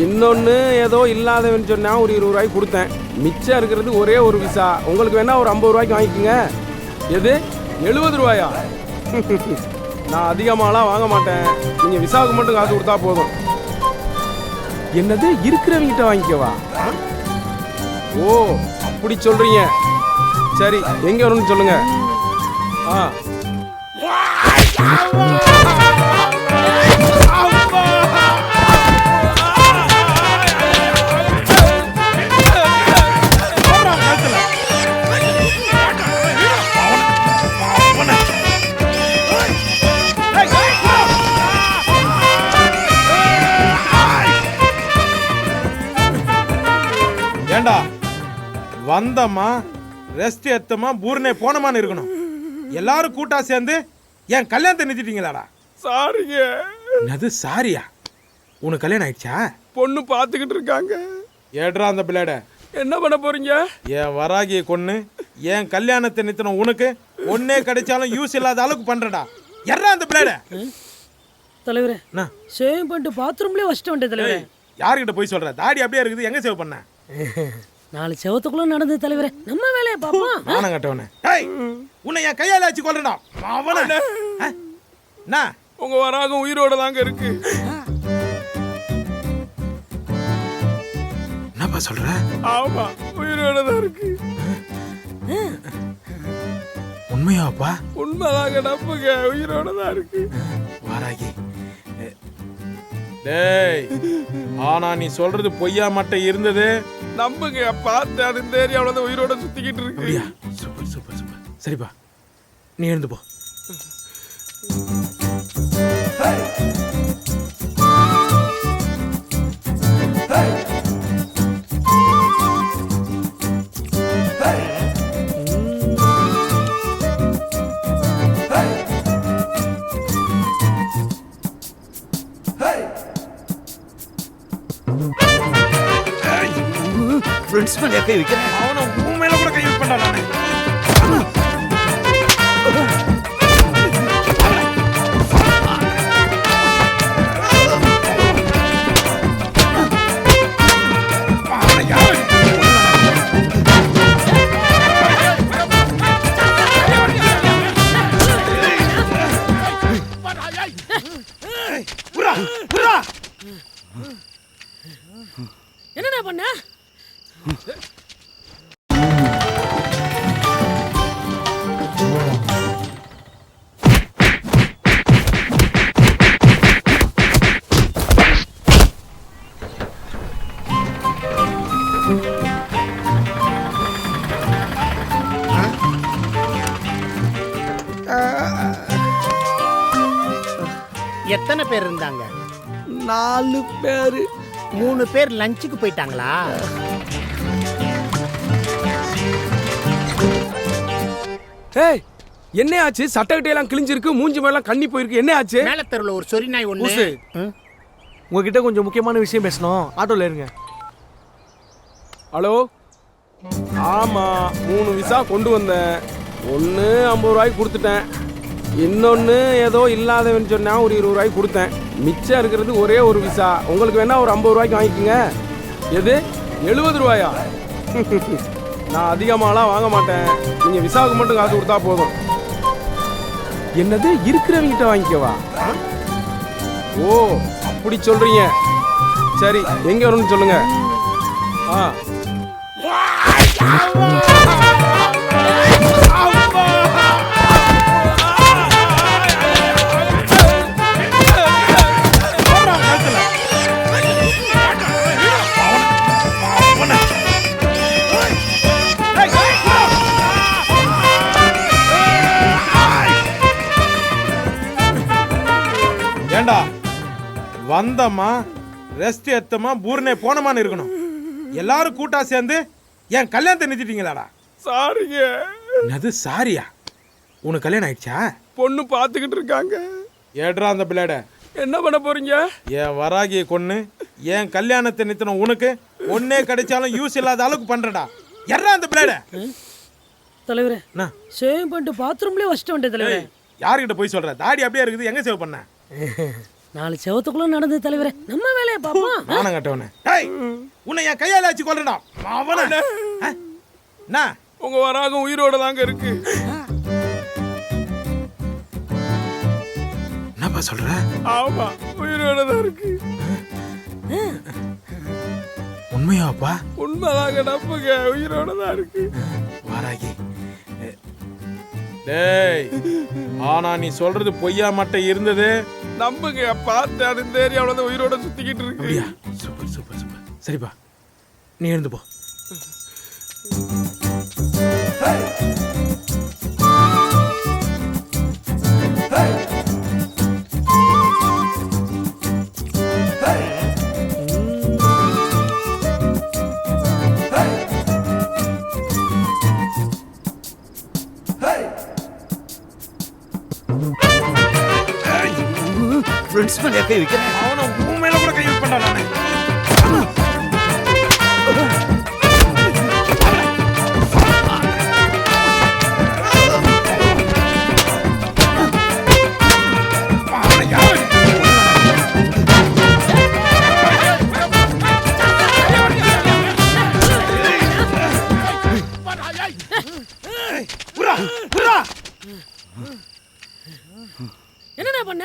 [SPEAKER 9] இன்னொன்று ஏதோ இல்லாதவன்னு சொன்னா ஒரு 20 ரூபாய்க்கு கொடுத்தேன். மிச்சம் இருக்கிறது ஒரே ஒரு விசா. உங்களுக்கு வேணா ஒரு 50 ரூபாய்க்கு வாங்கிக்கோங்க. எது 70 ரூபாயா? நான் அதிகமாகலாம் வாங்க மாட்டேன், நீங்கள் விசாவுக்கு மட்டும் காசு கொடுத்தா போதும். என்னது இருக்கிறவங்கிட்ட வாங்கிக்கவா? ஓ அப்படி சொல்றீங்க. சரி எங்கே வரணும்னு சொல்லுங்க.
[SPEAKER 2] ஏண்டா வந்தம்மா ரெஸ்ட் எடுத்தமா பூர்ணே போனமான்னு இருக்கணும். எல்லாரும் கூட்டா சேர்ந்து என் கல்யாணத்தை நிறுத்திட்டீங்களாடா?
[SPEAKER 9] சாரிங்க.
[SPEAKER 2] அது சாரியா? உனக்கு கல்யாணம் ஆயிடுச்சா?
[SPEAKER 9] பொண்ணு பார்த்துக்கிட்டு இருக்காங்க.
[SPEAKER 2] ஏட்ரா அந்த பிள்ளைட.
[SPEAKER 9] என்ன பண்ண போறீங்க?
[SPEAKER 2] என் வராகியை கொன்னு என் கல்யாணத்தை நிறுத்தின உனக்கு ஒன்னே கிடைச்சாலும் யூஸ் இல்லாத அளவுக்கு பண்றடா. எட்ரா அந்த பிள்ளைட.
[SPEAKER 15] தலைவரே சேவ் பண்ணிட்டு பாத்ரூம்லயே வச்சிட்டு வந்துட்டேன் தலைவரே.
[SPEAKER 2] யார்கிட்ட போய் சொல்ற? தாடி அப்படியே இருக்குது, எங்க சேவ் பண்ண?
[SPEAKER 15] 4 செவத்துக்குள்ள நடந்தது தலைவரே, நம்ம வேலையை பாப்போம்.
[SPEAKER 2] நானும் கட்டவனே. டேய் உன்னை என் கையால வச்சு கொல்றடா. அவன என்ன
[SPEAKER 9] உங்க வராகம் உயிரோட தாங்க இருக்கு.
[SPEAKER 2] என்னப்பா சொல்ற?
[SPEAKER 9] ஆமா உயிரோட தான் இருக்கு.
[SPEAKER 2] உண்மையாப்பா?
[SPEAKER 9] உண்மைதாங்க, நம்புங்க, உயிரோட தான் இருக்கு.
[SPEAKER 2] வாராகி டேய், ஆனா நீ சொல்றது பொய்யா மட்டும் இருந்தது.
[SPEAKER 9] நம்புங்க, பார்த்து அது இந்த ஏரியாவில் உயிரோட சுத்திக்கிட்டு இருக்கு.
[SPEAKER 2] Super super super. சரிப்பா நீ எழுந்து போ.
[SPEAKER 12] ஃப்ரெண்ட்ஸ் மேல கை வைக்கிறேன்.
[SPEAKER 2] அவனை உன் மேல கூட கை வைப்பேன்டா நானே.
[SPEAKER 15] பண்ண?
[SPEAKER 3] எத்தனை பேர் இருந்தாங்க?
[SPEAKER 9] 4 பேரு.
[SPEAKER 3] 3 பேர் லஞ்சுக்கு போயிட்டாங்களா?
[SPEAKER 16] ஏய், என்ன ஆச்சு? சட்டக்கட்டையெல்லாம் கிழிஞ்சிருக்கு, மூஞ்சி மேலாம் கண்ணி போயிருக்கு. என்ன ஆச்சு?
[SPEAKER 3] மேல தெருவுல ஒரு சொறி நாய் ஒண்ணு.
[SPEAKER 9] ஊசு, உங்ககிட்ட கொஞ்சம் முக்கியமான விஷயம் பேசணும். ஆட்டோல இருங்க.
[SPEAKER 16] ஹலோ. ஆமா, 3 விசா கொண்டு வந்தேன். ஒன்று 50 ரூபாய்க்கு கொடுத்துட்டேன். இன்னொன்று ஏதோ இல்லாதவன்னு சொன்னா ஒரு 20 ரூபாய்க்கு கொடுத்தேன். மிச்சம் இருக்கிறது ஒரே ஒரு விசா. உங்களுக்கு வேணா ஒரு 50 ரூபாய்க்கு வாங்கிக்கோங்க. எது 70 ரூபாயா? நான் அதிகமாகலாம் வாங்க மாட்டேன். நீங்கள் விசாவுக்கு மட்டும் காசு கொடுத்தா போதும். என்னது, இருக்கிறவங்கிட்ட வாங்கிக்கவா? ஓ, அப்படி சொல்றீங்க. சரி, எங்க வரணும்னு சொல்லுங்க. ஆ,
[SPEAKER 2] ஏண்டா வந்தம்மா ரெஸ்ட் எடுத்தமா பூர்ணே போனமான்னு இருக்கணும். எல்லாரும் கூட்டா சேர்ந்து என் கல்யாணத்தை நிறுத்திட்டீங்களாடா?
[SPEAKER 16] சாரிங்க.
[SPEAKER 2] அது சாரியா? உனக்கு கல்யாணம் ஆயிடுச்சா?
[SPEAKER 16] பொண்ணு பார்த்துக்கிட்டு இருக்காங்க.
[SPEAKER 2] ஏட்ரா அந்த பிள்ளைட.
[SPEAKER 16] என்ன பண்ண போறீங்க?
[SPEAKER 2] என் வராகியை கொன்னு என் கல்யாணத்தை நிறுத்தணும். உனக்கு ஒன்னே கிடைச்சாலும் யூஸ் இல்லாத அளவுக்கு பண்றடா. எட்ரா அந்த பிள்ளைட.
[SPEAKER 15] தலைவரே, சேவ் பண்ணிட்டு பாத்ரூம்லயே வச்சிட்டு வந்துட்டேன் தலைவரே.
[SPEAKER 2] யார்கிட்ட போய் சொல்ற? தாடி அப்படியே இருக்குது. எங்க சேவ் பண்ண?
[SPEAKER 15] 4 செவத்துக்குள்ள நடந்தது தலைவரே. நம்ம வேலையை பாப்போம்.
[SPEAKER 2] நானும் கட்டவனே. உன்னை என் கையால வச்சு கொல்றடா. அவன என்ன?
[SPEAKER 16] உங்க வராகம் உயிரோட தாங்க இருக்கு.
[SPEAKER 2] என்னப்பா சொல்ற?
[SPEAKER 16] ஆமா, உயிரோட தான் இருக்கு.
[SPEAKER 2] உண்மையாப்பா?
[SPEAKER 16] உண்மைதாங்க, நம்புங்க. உயிரோட தான் இருக்கு.
[SPEAKER 2] வாராகி. டேய், ஆனா நீ சொல்றது பொய்யா மட்டும் இருந்தது.
[SPEAKER 16] நம்புங்க, பார்த்து அது இந்த ஏரியாவுல தான் உயிரோட சுத்திக்கிட்டு இருக்கு.
[SPEAKER 2] Super super super. சரிப்பா, நீ எழுந்து போ.
[SPEAKER 12] ஃப்ரெண்ட்ஸ் மேலே கை வைக்கிறேன்.
[SPEAKER 2] அவனை உன் மேல கூட கை யூஸ் பண்றானே.
[SPEAKER 15] என்னடா பண்ண?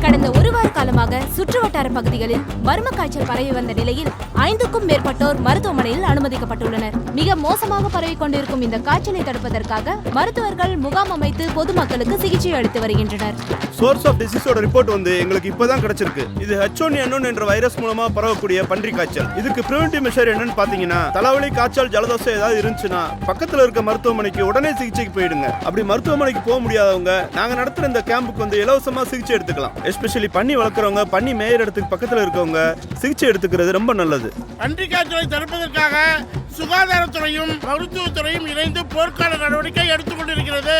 [SPEAKER 11] கடந்த ஒரு வார காலமாக சுற்றுவட்டார பகுதிகளில் மர்ம காய்ச்சல் பரவி வந்த நிலையில் 5க்கும் மேற்பட்டோர் மருத்துவமனையில் அனுமதிக்கப்பட்டுள்ளனர். மிக மோசமாக பரவி கொண்டிருக்கும் இந்த காய்ச்சலை தடுப்பதற்காக மருத்துவர்கள் முகாம் அமைத்து பொதுமக்களுக்கு சிகிச்சை அளித்து வருகின்றனர்.
[SPEAKER 10] சோர்ஸ் ஆஃப் டிசீஸோட ரிப்போர்ட் வந்து எங்களுக்கு இப்பதான் கிடைச்சிருக்கு. இது H1N1 என்ற வைரஸ் மூலமா பரவக்கூடிய பன்றி காய்ச்சல். இதுக்கு பிரிவென்டிவ் மெஷர் என்னன்னு பாத்தீங்கன்னா, தலைவலி, காய்ச்சல், ஜலதோஷம் ஏதாவது இருந்துச்சுன்னா பக்கத்துல இருக்க மருத்துவமனைக்கு உடனே சிகிச்சைக்கு போயிடுங்க. அப்படி மருத்துவமனைக்கு போக முடியாதவங்க நாங்க நடத்துற இந்த கேம்புக்கு வந்து இலவசமா சிகிச்சை எடுத்துக்கலாம். எஸ்பெஷலி பண்ணி வளர்க்குறவங்க, பண்ணி மேயர் இடத்துக்கு பக்கத்துல இருக்கவங்க சிகிச்சை எடுத்துக்கிறது ரொம்ப நல்லது.
[SPEAKER 3] பன்றி காய்ச்சலை தடுப்பதற்காக சுகாதாரத்துறையும் மருத்துவத்துறையும் இணைந்து போர்க்கால நடவடிக்கை எடுத்துக் கொண்டிருக்கிறது.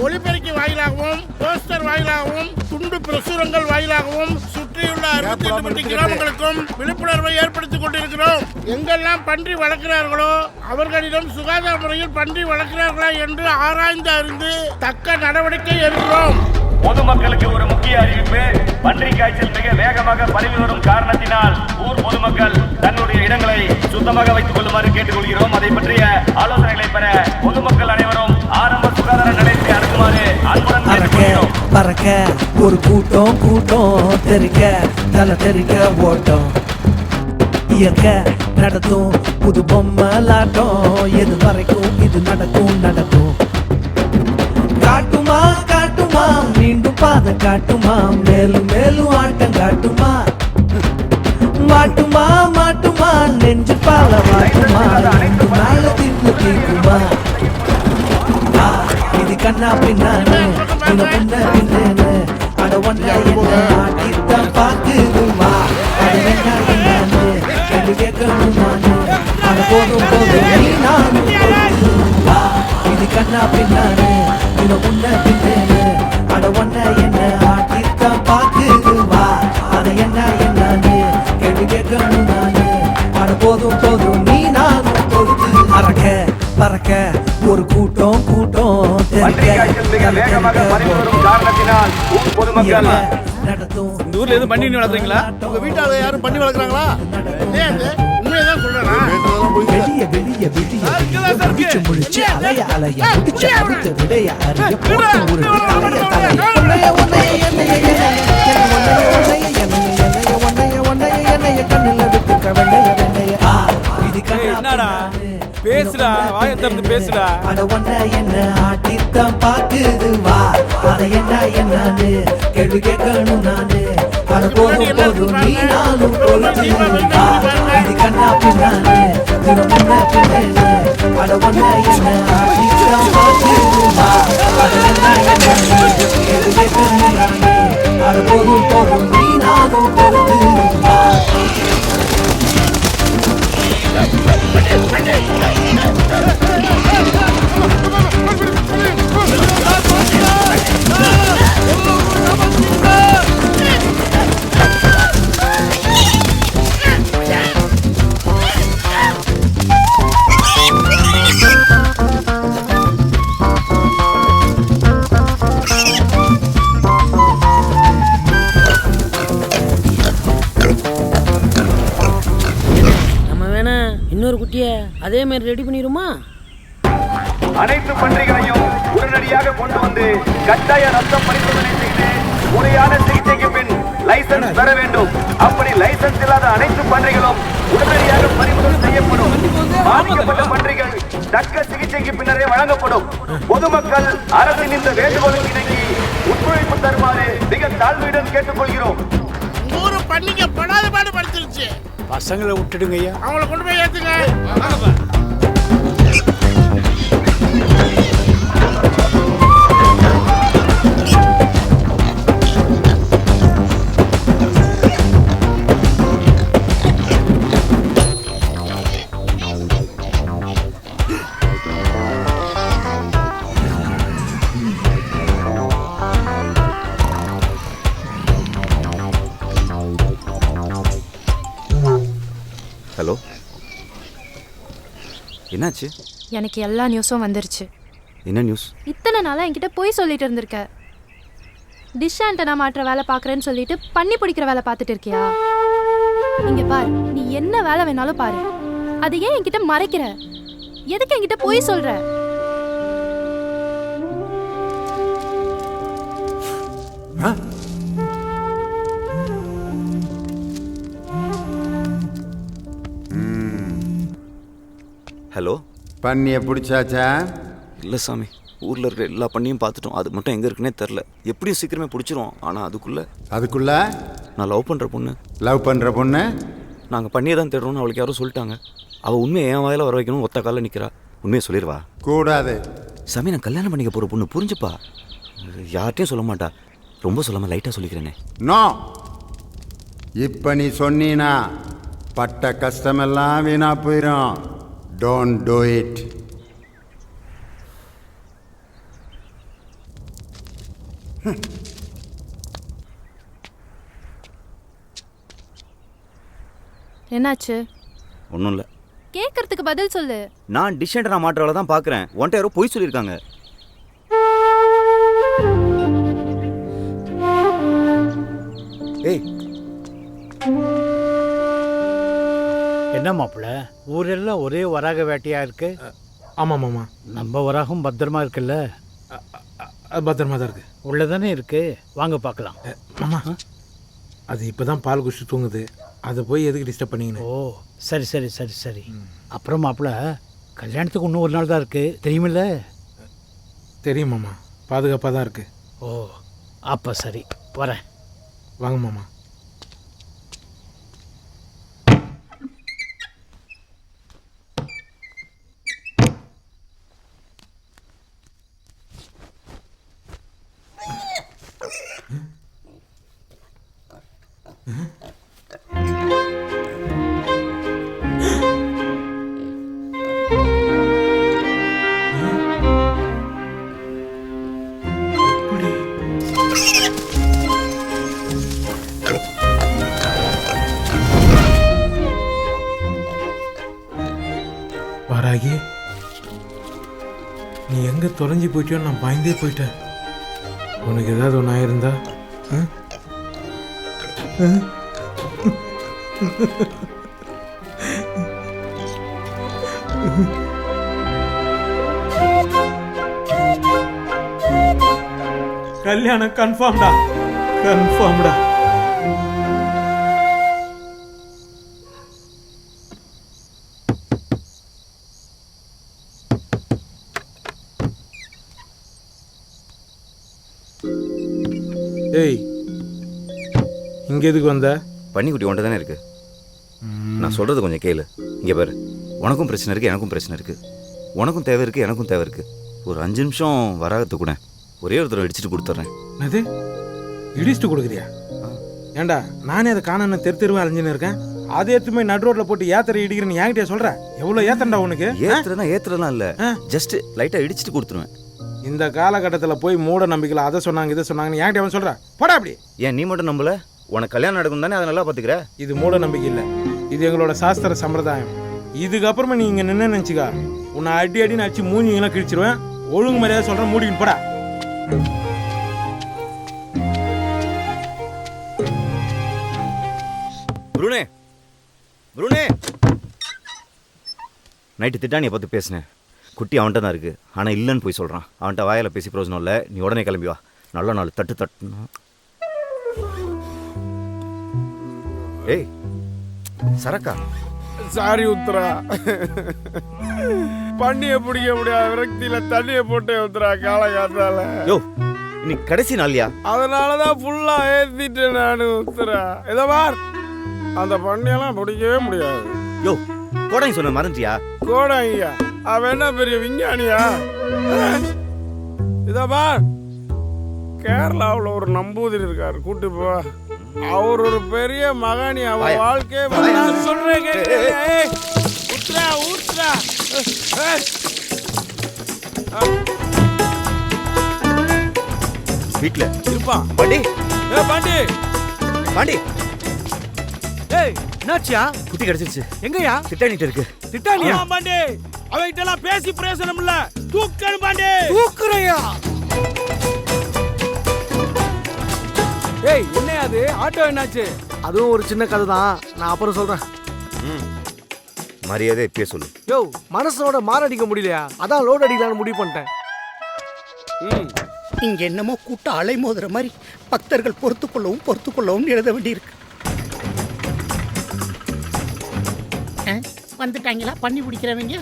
[SPEAKER 3] ஒலிபெருக்கி வாயிலாகவும், போஸ்டர் வாயிலாகவும், துண்டு பிரசுரங்கள் வாயிலாகவும் சுற்றியுள்ள 68 கிராமங்களுக்கும் விழிப்புணர்வை ஏற்படுத்திக் கொண்டிருக்கிறோம். எங்கெல்லாம் பன்றி வளர்க்கிறார்களோ அவர்களிடம் சுகாதார முறையில் பன்றி வளர்க்கிறார்களா என்று ஆராய்ந்து அறிந்து தக்க நடவடிக்கை எடுக்கிறோம்.
[SPEAKER 17] பொதுமக்களுக்கு ஒரு முக்கிய அறிவிப்பு. பன்றி காய்ச்சல் மிக வேகமாக பரவி வரும் காரணத்தினால் ஊர் பொதுமக்கள் தங்களுடைய இடங்களை சுத்தமாக வைத்துக் கொள்ளுமாறு கேட்டுக்கொள்கிறோம். அதை பற்றிய ஆலோசனைகளை பெற பொதுமக்கள் அனைவரும் ஆரம்ப சுகாதார நிலையத்தை அணுகுமாறு அன்புடன் கேட்டுக்கொள்கிறோம்.
[SPEAKER 18] பறக்க ஒரு கூட்டம் கூட்டம் தெரிக்க தலை தெரிக்க ஓட்டம் இயற்க நடத்தும் புது பொம்மலாட்டம் எது வரைக்கும் இது நடக்கும் நடக்கும். காட்டுமா காட்டுமா மீண்டும் பாத காட்டுமா மேலும் மேலும் ஆட்டம் காட்டுமா மாட்டுமா மாட்டுமா நெஞ்சு பால மாட்டுமா மேல தின்னு தீக்குமா. இது கண்ணா பின்னானு பின்னேன்னு அட ஒன்ன என்ன ஆட்டித்தான் பாக்குதுமா. அது என்ன என்னன்னு கேள்வி கேட்கணும் நானு அட போதும் போதும் நீ நானும் இது கண்ணா பின்னானு உன்ன பின்னேன்னு அட ஒன்ன என்ன ஆட்டித்தான் பாக்குதுமா. அது என்ன என்னன்னு கேள்வி கேட்கணும் நானு அட போதும் போதும் நீ நானும் பொறுத்து. பறக்க பறக்க ஒரு கூட்டம் கூட்டம்
[SPEAKER 8] இந்த ஊர்ல எதுவும் பண்ணி வளர்க்குறீங்களா?
[SPEAKER 3] உங்க வீட்டால யாரும் பண்ணி வளர்க்குறாங்களா? உண்மையதான் சொல்றேன்.
[SPEAKER 18] வெளிய வெளிய வெளிய முடிச்சு முடிச்சு அலைய அலைய முடிச்சு அடுத்த விடைய அறிய போட்டு ஒரு தலைய தலைய உன்னைய உன்னைய என்னைய என்னைய கண்ணில் விட்டுக்க வெண்ணைய வெண்ணைய. இது
[SPEAKER 8] என்னடா பேசுடா, வாயை திறந்து பேசுடா.
[SPEAKER 18] அட ஒன்ன என்ன ஆட்டித்தான் பாக்குது வா. அத என்ன என்னன்னு கேள்வி கேட்கணும் நானு அட போதும் போதும் நீ நானும் பொறுத்து. இது கண்ணா பின்னானு முன்ன பின்னேன்னு அட ஒன்ன என்ன ஆட்டித்தான் பாக்குது வா. அத என்ன என்னன்னு கேள்வி கேட்கணும் நானு அட போதும் போதும் நீ நானும் பொறுத்து.
[SPEAKER 15] இன்னொரு குட்டிய அதே மாதிரி ரெடி பண்ணிடுமா?
[SPEAKER 17] அனைத்து பன்றிகளையும் உடனடியாக கொண்டு வந்து கட்டாய ரத்த பரிசோதனை செய்து முறையான சிகிச்சைக்கு பின் லைசன்ஸ் பெற வேண்டும். அப்படி லைசன்ஸ் இல்லாத அனைத்து பன்றிகளும் உடனடியாக பறிமுதல் செய்யப்படும். பாதிக்கப்பட்ட பன்றிகள் தக்க சிகிச்சைக்கு பின்னரே வழங்கப்படும். பொதுமக்கள் அரசின் இந்த வேண்டுகோளுக்கு இணங்கி ஒத்துழைப்பு தருமாறு மிக தாழ்மையுடன் கேட்டுக்கொள்கிறோம்.
[SPEAKER 3] ஊரு பள்ளிங்க படாத பாடு படுத்துருச்சு.
[SPEAKER 5] பசங்களை விட்டுடுங்க ஐயா.
[SPEAKER 3] அவங்கள கொண்டு போய் ஏத்துங்க.
[SPEAKER 12] ஹலோ, என்னாச்சு?
[SPEAKER 11] எனக்கு எல்லா நியூஸும் வந்துருச்சு.
[SPEAKER 12] என்ன நியூஸ்?
[SPEAKER 11] இத்தனை நாளா என்கிட்ட போய் சொல்லிட்டு இருந்திருக்க. டிஷ் ஆண்டனா மாற்ற வேலை பார்க்குறேன்னு சொல்லிட்டு பண்ணி பிடிக்கிற வேலை பார்த்துட்டு இருக்கியா? இங்க பாரு, நீ என்ன வேலை வேணாலும் பாரு. அது ஏன் என்கிட்ட மறைக்கிற? எதுக்கு என்கிட்ட போய் சொல்ற?
[SPEAKER 12] ஹலோ,
[SPEAKER 14] பண்ணியை பிடிச்சாச்சா?
[SPEAKER 12] இல்லை சாமி, ஊரில் இருக்கிற எல்லா பண்ணியும் பார்த்துட்டோம். அது மட்டும் எங்கே இருக்குன்னே தெரில. எப்படியும் சீக்கிரமே பிடிச்சிரும். ஆனால் அதுக்குள்ள நான் லவ் பண்ணுற பொண்ணு.
[SPEAKER 14] லவ் பண்ணுற பொண்ணு?
[SPEAKER 12] நாங்கள் பண்ணியை தான் தேடுறோம்னு அவளுக்கு யாரும் சொல்லிட்டாங்க. அவள் உண்மையை என் வாயில வர வைக்கணும். ஒத்த காலில் நிற்கிறா. உண்மையை சொல்லிடுவா?
[SPEAKER 14] கூடாது
[SPEAKER 12] சாமி, நான் கல்யாணம் பண்ணிக்க போகிற பொண்ணு, புரிஞ்சுப்பா. யார்ட்டையும் சொல்ல மாட்டா. ரொம்ப சொல்லாமல் லைட்டாக சொல்லிக்கிறேனே.
[SPEAKER 14] நோ, இப்போ நீ சொன்னீனா பட்ட கஷ்டமெல்லாம் வீணா போயிடும். Don't do it.
[SPEAKER 11] என்னாச்சு?
[SPEAKER 12] ஒன்றும் இல்லை.
[SPEAKER 11] கேட்கறதுக்கு பதில் சொல்லு.
[SPEAKER 12] நான் டிஷ் ஆண்டனா மாற்றவளை தான் பார்க்குறேன். ஒன்ட்ட யாரோ பொய் சொல்லியிருக்காங்க. ஏய்
[SPEAKER 9] என்ன மாப்பிள்ள ஊரெல்லாம் ஒரே வராக வேட்டையா இருக்கு?
[SPEAKER 2] ஆமாம் மாமா.
[SPEAKER 9] நம்ம வராகம் பத்திரமா இருக்குல்ல?
[SPEAKER 2] அது பத்திரமா தான் இருக்கு.
[SPEAKER 9] உள்ளதானே இருக்கு, வாங்க பார்க்கலாம்.
[SPEAKER 2] மாமா அது இப்போ தான் பால் குடிச்சு தூங்குது, அதை போய் எதுக்கு டிஸ்டர்ப் பண்ணிக்கணும்?
[SPEAKER 9] ஓ சரி சரி சரி சரி. அப்புறம் மாப்பிள்ள கல்யாணத்துக்கு இன்னும் ஒரு நாள் தான் இருக்கு, தெரியுமில்ல?
[SPEAKER 2] தெரியும் மாமா, பாதுகாப்பாக தான் இருக்கு.
[SPEAKER 9] ஓ அப்போ சரி, வரேன்.
[SPEAKER 2] வாங்க மாமா. வாராகி, நீ எங்கே தொலைஞ்சி போயிட்டியோ நான் பயந்தே போயிட்டேன். உனக்கு ஏதாவது ஒன்று ஆயிருந்தா? கல்யாணம் கன்ஃபார்ம்டா, கன்ஃபார்ம்டா. ஏய், இங்கே எதுக்கு வந்த?
[SPEAKER 12] பன்னிக்குட்டி ஒன்று தானே இருக்கு, நான் சொல்கிறது கொஞ்சம் கேளு. இங்கே பாரு, உனக்கும் பிரச்சனை இருக்குது, எனக்கும் பிரச்சனை இருக்குது. உனக்கும் தேவை இருக்குது, எனக்கும் தேவை இருக்குது. ஒரு 5 நிமிஷம் வராகத்து கூட ஒரே ஒரு தடவை இடிச்சிட்டு கொடுத்துட்றேன்.
[SPEAKER 2] அது இடிச்சிட்டு கொடுக்குறியா? ஏண்டா நானே அதை காணன்னு தெருவா அலைஞ்சுன்னு இருக்கேன். அதை எடுத்து போய் நடு ரோட்டில் போட்டு ஏத்தரை இடிக்கிறேன்னு என்கிட்ட சொல்கிறேன். எவ்வளோ ஏத்தண்டா உனக்கு?
[SPEAKER 12] ஏத்துறதுலாம் இல்லை, ஜஸ்ட் லைட்டாக இடிச்சிட்டு கொடுத்துருவேன்.
[SPEAKER 2] இந்த காலகட்டத்தில் போய் மூட நம்பிக்கையில் அதை சொன்னாங்க இதை சொன்னாங்கன்னு என்கிட்ட அவன் சொல்கிறேன். போடா அப்படி.
[SPEAKER 12] ஏன் நீ மட்டும் நம்பல? உனக்கு கல்யாணம் நடக்கும் தானே, அதை நல்லா பார்த்துக்கிற.
[SPEAKER 2] இது மூட நம்பிக்கை இல்லை, இது எங்களோட சாஸ்திர சம்பிரதாயம். இதுக்கப்புறமா நீ இங்கே நின்று நினச்சிக்கா, உன்னை அடி அடின்னு அடிச்சு மூஞ்சிங்கெல்லாம் கிழிச்சிருவேன். ஒழுங்கு மரியாதை சொல்கிறேன், மூடிக்கின்னு போடா.
[SPEAKER 12] புருனே, புருனே, நைட்டு திட்டானியை பார்த்து பேசினேன். குட்டி அவன்கிட்ட தான் இருக்குது, ஆனால் இல்லைன்னு போய் சொல்கிறான். அவன்கிட்ட வாயில் பேசி பிரயோஜனம் இல்லை, நீ உடனே கிளம்பி வா. நல்ல நாள் தட்டு தட்டு. ஏய் சரக்கா,
[SPEAKER 16] சாரி உத்தரா, பண்ணிய பிடிக்க முடியாத விரக்தியில தண்ணியை போட்டு உத்தரா காலகாத்தால.
[SPEAKER 12] யோ இன்னைக்கு கடைசி நாள்யா,
[SPEAKER 16] அதனாலதான் ஃபுல்லா ஏத்திட்டேன் நானு உத்தரா. இதை பார், அந்த பண்ணியெல்லாம் பிடிக்கவே முடியாது.
[SPEAKER 12] யோ கோடாங்கி சொன்ன மறந்துட்டியா?
[SPEAKER 16] கோடாங்கியா? அவன் என்ன பெரிய விஞ்ஞானியா? இத பார், கேரளாவில் ஒரு நம்பூதிரி இருக்காரு, கூட்டு போ. அவர் ஒரு பெரிய மகானி, அவன் வாழ்க்கையே சொல்றேன்.
[SPEAKER 12] வீட்டுல
[SPEAKER 16] இருப்பான்.
[SPEAKER 12] பாண்டி,
[SPEAKER 16] பாண்டி,
[SPEAKER 12] பாண்டி.
[SPEAKER 16] ஏய் என்னாச்சியா?
[SPEAKER 12] குட்டி கிடைச்சிருச்சு.
[SPEAKER 16] எங்கயா?
[SPEAKER 12] திட்டானிட்டு இருக்கு.
[SPEAKER 16] திட்டானியா? பாண்டி, அவன்கிட்ட எல்லாம் பேசி பிரயோசனம் இல்ல, தூக்கணும் பாண்டி. தூக்குறையா? ஏய் என்னையா அது? ஆட்டோ என்னாச்சு?
[SPEAKER 19] அதுவும் ஒரு சின்ன கதை தான், நான் அப்புறம் சொல்றேன்.
[SPEAKER 12] மரியாதை இப்பயே சொல்லு.
[SPEAKER 19] யோ மனசோட மாரடிக்க முடியலையா, அதான் லோட் அடிக்கலான்னு முடிவு பண்ணிட்டேன்.
[SPEAKER 20] இங்க என்னமோ கூட்ட அலை மோதுற மாதிரி பக்தர்கள் பொறுத்துக்கொள்ளவும் எழுத வேண்டியிருக்கு. வந்துட்டாங்களா பண்ணி பிடிக்கிறவங்க?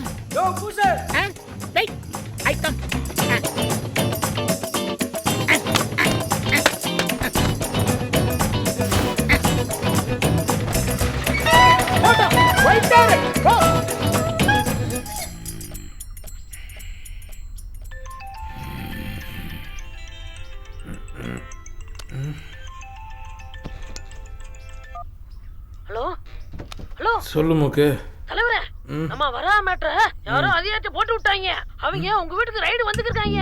[SPEAKER 15] ஹலோ ஹலோ,
[SPEAKER 2] சொல்லு மூக்கு.
[SPEAKER 15] தலைவரே, நம்ம வரா மேட்ர யாரோ அதிகாரத்தை போட்டு விட்டாங்க. அவங்க உங்க வீட்டுக்கு ரைடு வந்துருக்காங்க.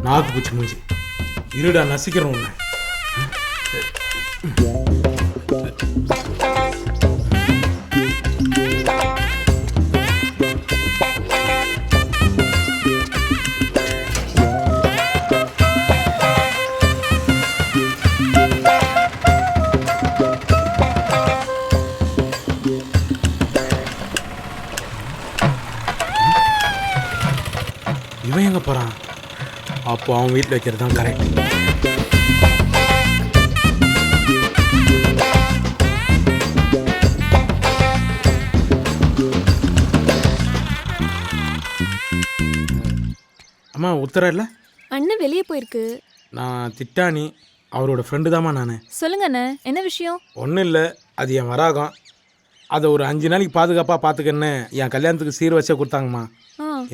[SPEAKER 2] நாக்கு பூச்சி மூஞ்சி, இருடா நசிக்கிறோம் உன்னை. இவன் எங்க போறான்? அப்போ அவன் வீட்டில் வைக்கிறது தான் கரெக்ட். அம்மா உத்தர இல்லை?
[SPEAKER 11] அண்ணன் வெளியே போயிருக்கு.
[SPEAKER 2] நான் திட்டானி, அவரோட ஃப்ரெண்டு தாம்மா நான்.
[SPEAKER 11] சொல்லுங்க அண்ணன், என்ன விஷயம்?
[SPEAKER 2] ஒன்றும் இல்லை, அது என் வராகம். அதை ஒரு 5 நாளைக்கு பாதுகாப்பாக பார்த்துக்கன்னு என் கல்யாணத்துக்கு சீர் வச்சே கொடுத்தாங்கம்மா.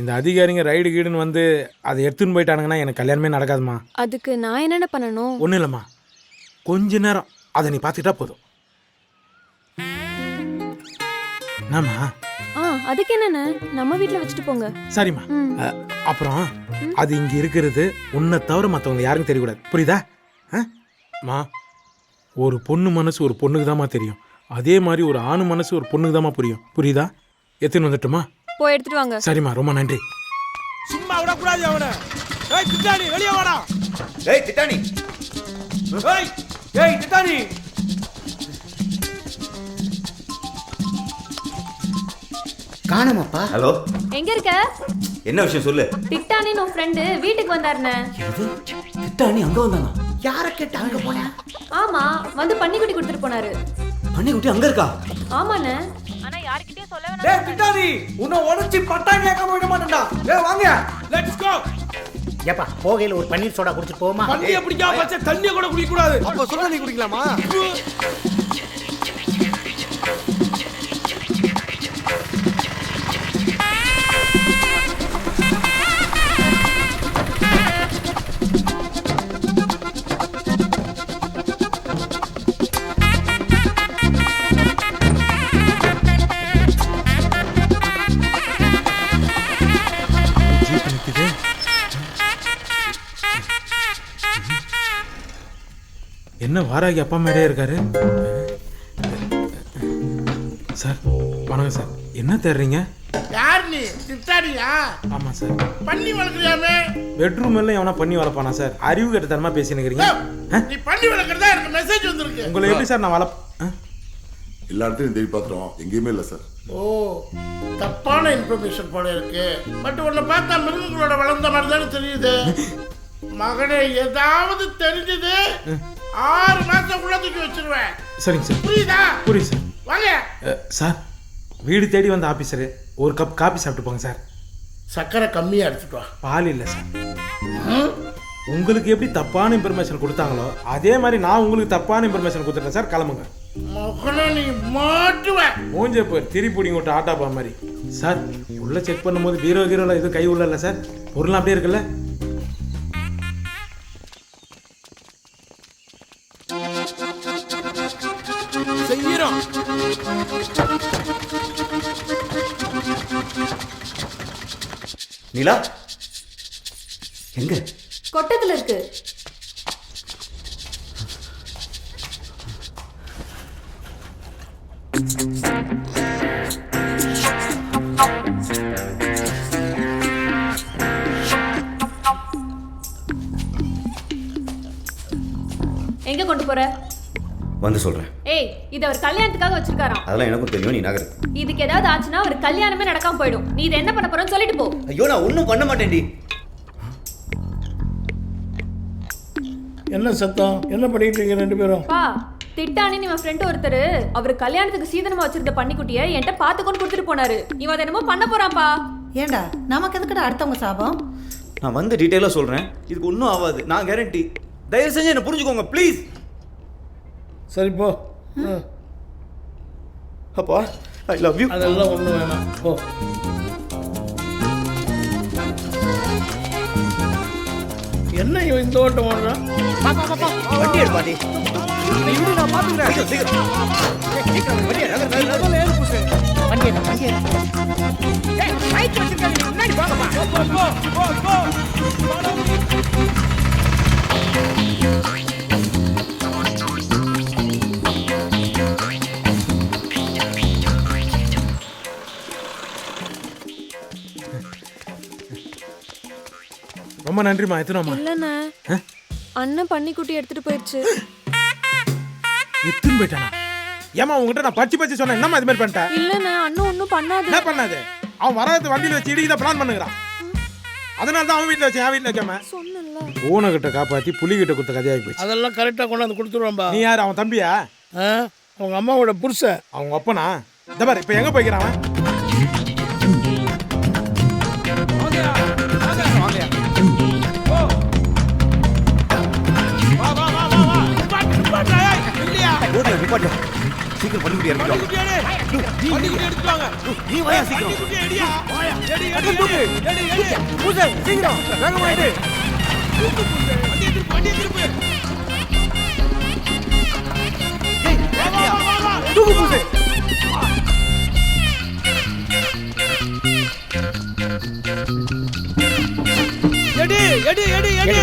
[SPEAKER 2] இந்த அதிகாரிங்க ரைடு கீடுன்னு வந்து அதை எடுத்துன்னு போயிட்டானுங்கன்னா எனக்கு கல்யாணமே நடக்காதுமா.
[SPEAKER 11] அதுக்கு நான் என்னென்ன பண்ணணும்?
[SPEAKER 2] ஒன்றும் இல்லைம்மா, கொஞ்ச நேரம் அதை நீ பார்த்துக்கிட்டா போதும். என்னம்மா?
[SPEAKER 11] அதுக்கு என்னண்ணே, நம்ம வீட்டில் வச்சுட்டு போங்க.
[SPEAKER 2] சரிம்மா. அப்புறம் அது இங்கே இருக்கிறது உன்னை தவிர மற்றவங்க யாருக்கும் தெரியக்கூடாது, புரியுதா? மா, ஒரு பொண்ணு மனசு ஒரு பொண்ணுக்கு தாம்மா தெரியும். அதே மாதிரி ஒரு ஆணு மனசு ஒரு பொண்ணுக்கு தாம்மா புரியும், புரியுதா? எடுத்துன்னு வந்துட்டுமா?
[SPEAKER 11] போய் எடுத்துட்டு வாங்க.
[SPEAKER 2] சரிம்மா, ரொம்ப நன்றி.
[SPEAKER 9] சும்மா விடக்கூடாது அவனை. ஏய் திட்டானி, வெளியே வாடா.
[SPEAKER 12] ஏய் திட்டானி,
[SPEAKER 9] ஏய் திட்டானி.
[SPEAKER 20] காணமாப்பா.
[SPEAKER 12] ஹலோ,
[SPEAKER 11] எங்க இருக்க?
[SPEAKER 12] என்ன விஷயம் சொல்லு.
[SPEAKER 11] திட்டானி உன் ஃப்ரெண்டு வீட்டுக்கு வந்தாருண்ணே.
[SPEAKER 20] திட்டானி அங்க வந்தானா? யார கேட்டு அங்க போனா?
[SPEAKER 11] ஆமா, வந்து பன்னிக்குட்டி கொடுத்துட்டு போனாரு.
[SPEAKER 20] பன்னிக்குட்டி அங்க இருக்கா?
[SPEAKER 11] ஆமாண்ணே.
[SPEAKER 15] ஆனா யார்கிட்டயும் சொல்ல வேணாம்.
[SPEAKER 9] டேய் திட்டானி, உன்னை உடைச்சி பட்டாணி கேட்க விட மாட்டேன்டா. டேய் வாங்க, லெட்ஸ் கோ.
[SPEAKER 20] ஏப்பா போகையில ஒரு பன்னீர் சோடா குடிச்சு போமா.
[SPEAKER 9] பன்னியை பிடிக்காம பச்சை தண்ணியை கூட குடிக்க கூடாது.
[SPEAKER 19] அப்ப சொல்ல நீ குடிக்கலாமா?
[SPEAKER 2] என்ன வாராகி அப்பா மாதிரியே இருக்காரு? சார் வணக்கம் சார், என்ன தேடுறீங்க?
[SPEAKER 3] யார் நீ? திட்டானியா?
[SPEAKER 2] ஆமா சார்.
[SPEAKER 3] பண்ணி வளர்க்குறியாமே?
[SPEAKER 2] பெட்ரூம் எல்லாம் எவனா பண்ணி வளர்ப்பானா சார்? அறிவு கட்ட தரமா பேசினுக்கிறீங்க.
[SPEAKER 3] நீ பண்ணி வளர்க்குறதா எனக்கு மெசேஜ் வந்திருக்கு.
[SPEAKER 2] உங்களை எப்படி சார் நான்
[SPEAKER 1] எல்லா இடத்தையும் தேடி பார்த்துறோம், எங்கேயுமே இல்லை சார்.
[SPEAKER 3] ஓ, தப்பான இன்ஃபர்மேஷன் போல இருக்கு. பட் உன்னை பார்த்தா மிருகங்களோட வளர்ந்த மாதிரி தானே தெரியுது. மகனே, ஏதாவது தெரிஞ்சது 6 மாசத்துக்குள்ள தூக்கி வச்சிருவேன்.
[SPEAKER 2] சரிங்க சார்.
[SPEAKER 3] புரியுதா?
[SPEAKER 2] புரியுது சார்.
[SPEAKER 3] வாங்க
[SPEAKER 2] சார், வீடு தேடி வந்த ஆபீசரு ஒரு கப் காபி சாப்பிட்டு போங்க சார்.
[SPEAKER 3] சக்கரை கம்மியா எடுத்துட்டு வா.
[SPEAKER 2] பால் இல்லை சார். உங்களுக்கு எப்படி தப்பான இன்ஃபர்மேஷன் கொடுத்தாங்களோ அதே மாதிரி நான் உங்களுக்கு தப்பான இன்ஃபர்மேஷன் கொடுத்துட்டேன் சார். கிளம்புங்க.
[SPEAKER 3] மகனே, நீ மாட்டுவேன்.
[SPEAKER 2] மூஞ்ச போய் திருப்பி விட்டு ஆட்டா பா மாதிரி. சார், உள்ள செக் பண்ணும்போது பீரோ கீரோல எதுவும் கை உள்ள இல்லை சார்? பொருள் அப்படியே இருக்குல்ல?
[SPEAKER 9] செய்யறோம்.
[SPEAKER 12] நீலா எங்க?
[SPEAKER 11] கொட்டத்துல இருக்கு. எங்க கொண்டு போற?
[SPEAKER 12] வந்து சொல்றேன்.
[SPEAKER 11] ஏய், இது அவர் கல்யாணத்துக்காக வச்சிருக்காராம்.
[SPEAKER 12] அதெல்லாம் எனக்கும் தெரியும், நீ நகரு.
[SPEAKER 11] இதுக்கு ஏதாவது ஆச்சுன்னா அவர் கல்யாணமே நடக்காம போயிடும். நீ இதை என்ன பண்ண போறன்னு சொல்லிட்டு போ.
[SPEAKER 12] ஐயோ, நான் ஒன்றும் பண்ண மாட்டேன்டி.
[SPEAKER 3] என்ன சத்தம்? என்ன பண்ணிட்டு இருக்கீங்க ரெண்டு பேரும்?
[SPEAKER 11] பா, திட்டானி இவன் ஃப்ரெண்ட் ஒருத்தர் அவர் கல்யாணத்துக்கு சீதனமா வச்சிருந்த பன்னிக்குட்டியை என்கிட்ட பாத்துக்கொண்டு கொடுத்துட்டு போனாரு. இவன் என்னமோ பண்ண போறான்ப்பா.
[SPEAKER 7] ஏண்டா, நமக்கு எதுக்குடா அடுத்தவங்க சாபம்?
[SPEAKER 12] நான் வந்து டீட்டெயிலாக சொல்றேன், இதுக்கு ஒன்றும் ஆகாது, நான் கேரண்டி. தயவு செஞ்சு என்ன புரிஞ்சுக்கோங்க ப்ளீஸ்.
[SPEAKER 3] சரி போ.
[SPEAKER 10] அப்பா, ஐ லவ் யூ.
[SPEAKER 3] அதெல்லாம் ஒண்ணு வேணாம், போ. என்ன இவன் இந்த ஓட்டம் ஓடுறான்?
[SPEAKER 20] வண்டி எடுப்பாடி.
[SPEAKER 19] இவரு நான் பாத்துக்கிறேன்.
[SPEAKER 20] சீக்கிரம் வண்டி பைக் வச்சிருக்காங்க, முன்னாடி போங்கப்பா.
[SPEAKER 2] ரொம்ப நன்றிமா. எத்தனாமா?
[SPEAKER 11] இல்லண்ணே, அண்ணன் பன்னிக்குட்டி எடுத்துட்டு போயிடுச்சு.
[SPEAKER 2] எத்தனை போயிட்டானா? ஏமா உங்ககிட்ட நான் பச்சு சொன்னேன், என்னம்மா இது மாதிரி பண்ணிட்டேன்?
[SPEAKER 11] இல்லண்ணே, அண்ணன் ஒன்றும் பண்ணாது.
[SPEAKER 2] என்ன பண்ணாது? அவன் வராது வண்டியில் வச்சு இடிக்க பிளான் பண்ணுகிறான். அதனால தான் அவன் வீட்டில் வச்சேன் என் வீட்டில் வைக்காம பூனை கிட்ட காப்பாற்றி புலிகிட்ட கொடுத்த கதையாகி போச்சு.
[SPEAKER 3] அதெல்லாம் கரெக்டாக கொண்டாந்து கொடுத்துருவான்பா.
[SPEAKER 2] நீ யார்? அவன் தம்பியா?
[SPEAKER 3] அவங்க அம்மாவோட புருஷன்.
[SPEAKER 2] அவங்க அப்பனா? இந்த பாரு இப்போ எங்கே போய்க்கிறான் அவன்?
[SPEAKER 12] சீக்கிரம் பண்ணிக்கிட்டே இருக்கோம். நீ வாயா சீக்கிரம்.
[SPEAKER 9] சீக்கிரம் வேகமாயிடு. தூக்கு பூசை. எடி எடி எடி எடி.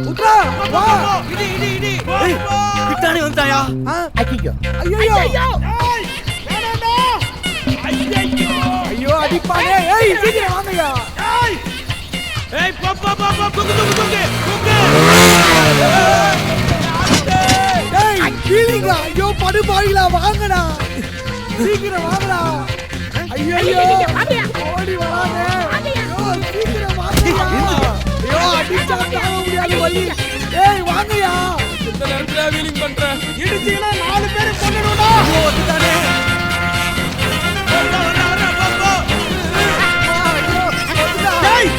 [SPEAKER 9] உட்ரா வா. இடி இடி இடி.
[SPEAKER 19] பிட்டானே வந்தாயா?
[SPEAKER 20] ஐயோ
[SPEAKER 9] ஐயோ ஐயோ. வேணாடா. ஐயோ ஐயோ அடிப்பானே. ஏய் சீக்கிரம் வாங்கயா.
[SPEAKER 2] ஏய் போ போ போ போ தூக்கு.
[SPEAKER 9] ஏய் கீழிங்க. ஐயோ படு பாயிலா வாங்கடா. சீக்கிரம் வாங்கடா. ஐயோ ஓடி வரானே. ஐயோ சீக்கிரம் வாங்கயா. ஐயோ அடிச்சா தாங்க முடியாது வலி. ஏய் வாங்கயா.
[SPEAKER 16] இந்த நேரத்துல வீலிங் பண்றேன்.
[SPEAKER 9] இடிச்சீனா 4 பேரை கொன்னுடுடா.
[SPEAKER 16] ஐயோ வந்துட்டானே.
[SPEAKER 9] ஏய்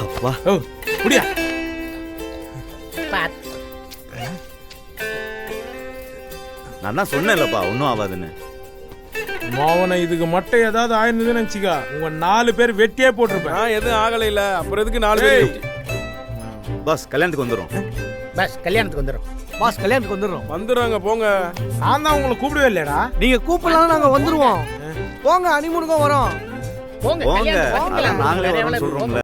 [SPEAKER 12] அப்பா
[SPEAKER 2] ஓ முடியா.
[SPEAKER 12] நான் தான் சொன்னேன்லப்பா ஒன்றும் ஆகாதுன்னு.
[SPEAKER 2] மாவனை இதுக்கு மட்டும் ஏதாவது ஆயிருந்ததுன்னு நினச்சிக்கா உங்க 4 பேர் வெட்டியே போட்டிருப்பேன்.
[SPEAKER 16] நான் எதுவும் ஆகலை இல்ல. அப்புறம் எதுக்கு 4 பேர்?
[SPEAKER 12] பாஸ் கல்யாணத்துக்கு வந்துடும்.
[SPEAKER 20] பஸ் கல்யாணத்துக்கு வந்துடும்.
[SPEAKER 19] பாஸ் கல்யாணத்துக்கு வந்துடுறோம்.
[SPEAKER 16] வந்துடுறாங்க போங்க.
[SPEAKER 2] நான் தான் உங்களை கூப்பிடவே இல்லையடா.
[SPEAKER 19] நீங்க கூப்பிடலாம் நாங்க வந்துருவோம். போங்க ஹனிமூனுக்கும் வரோம்.
[SPEAKER 20] போங்க
[SPEAKER 12] போங்க
[SPEAKER 20] கல்யாணத்துக்கு
[SPEAKER 12] அதான் நாங்களே
[SPEAKER 20] வாங்க.
[SPEAKER 12] வரோம்னு சொல்றோம்ல.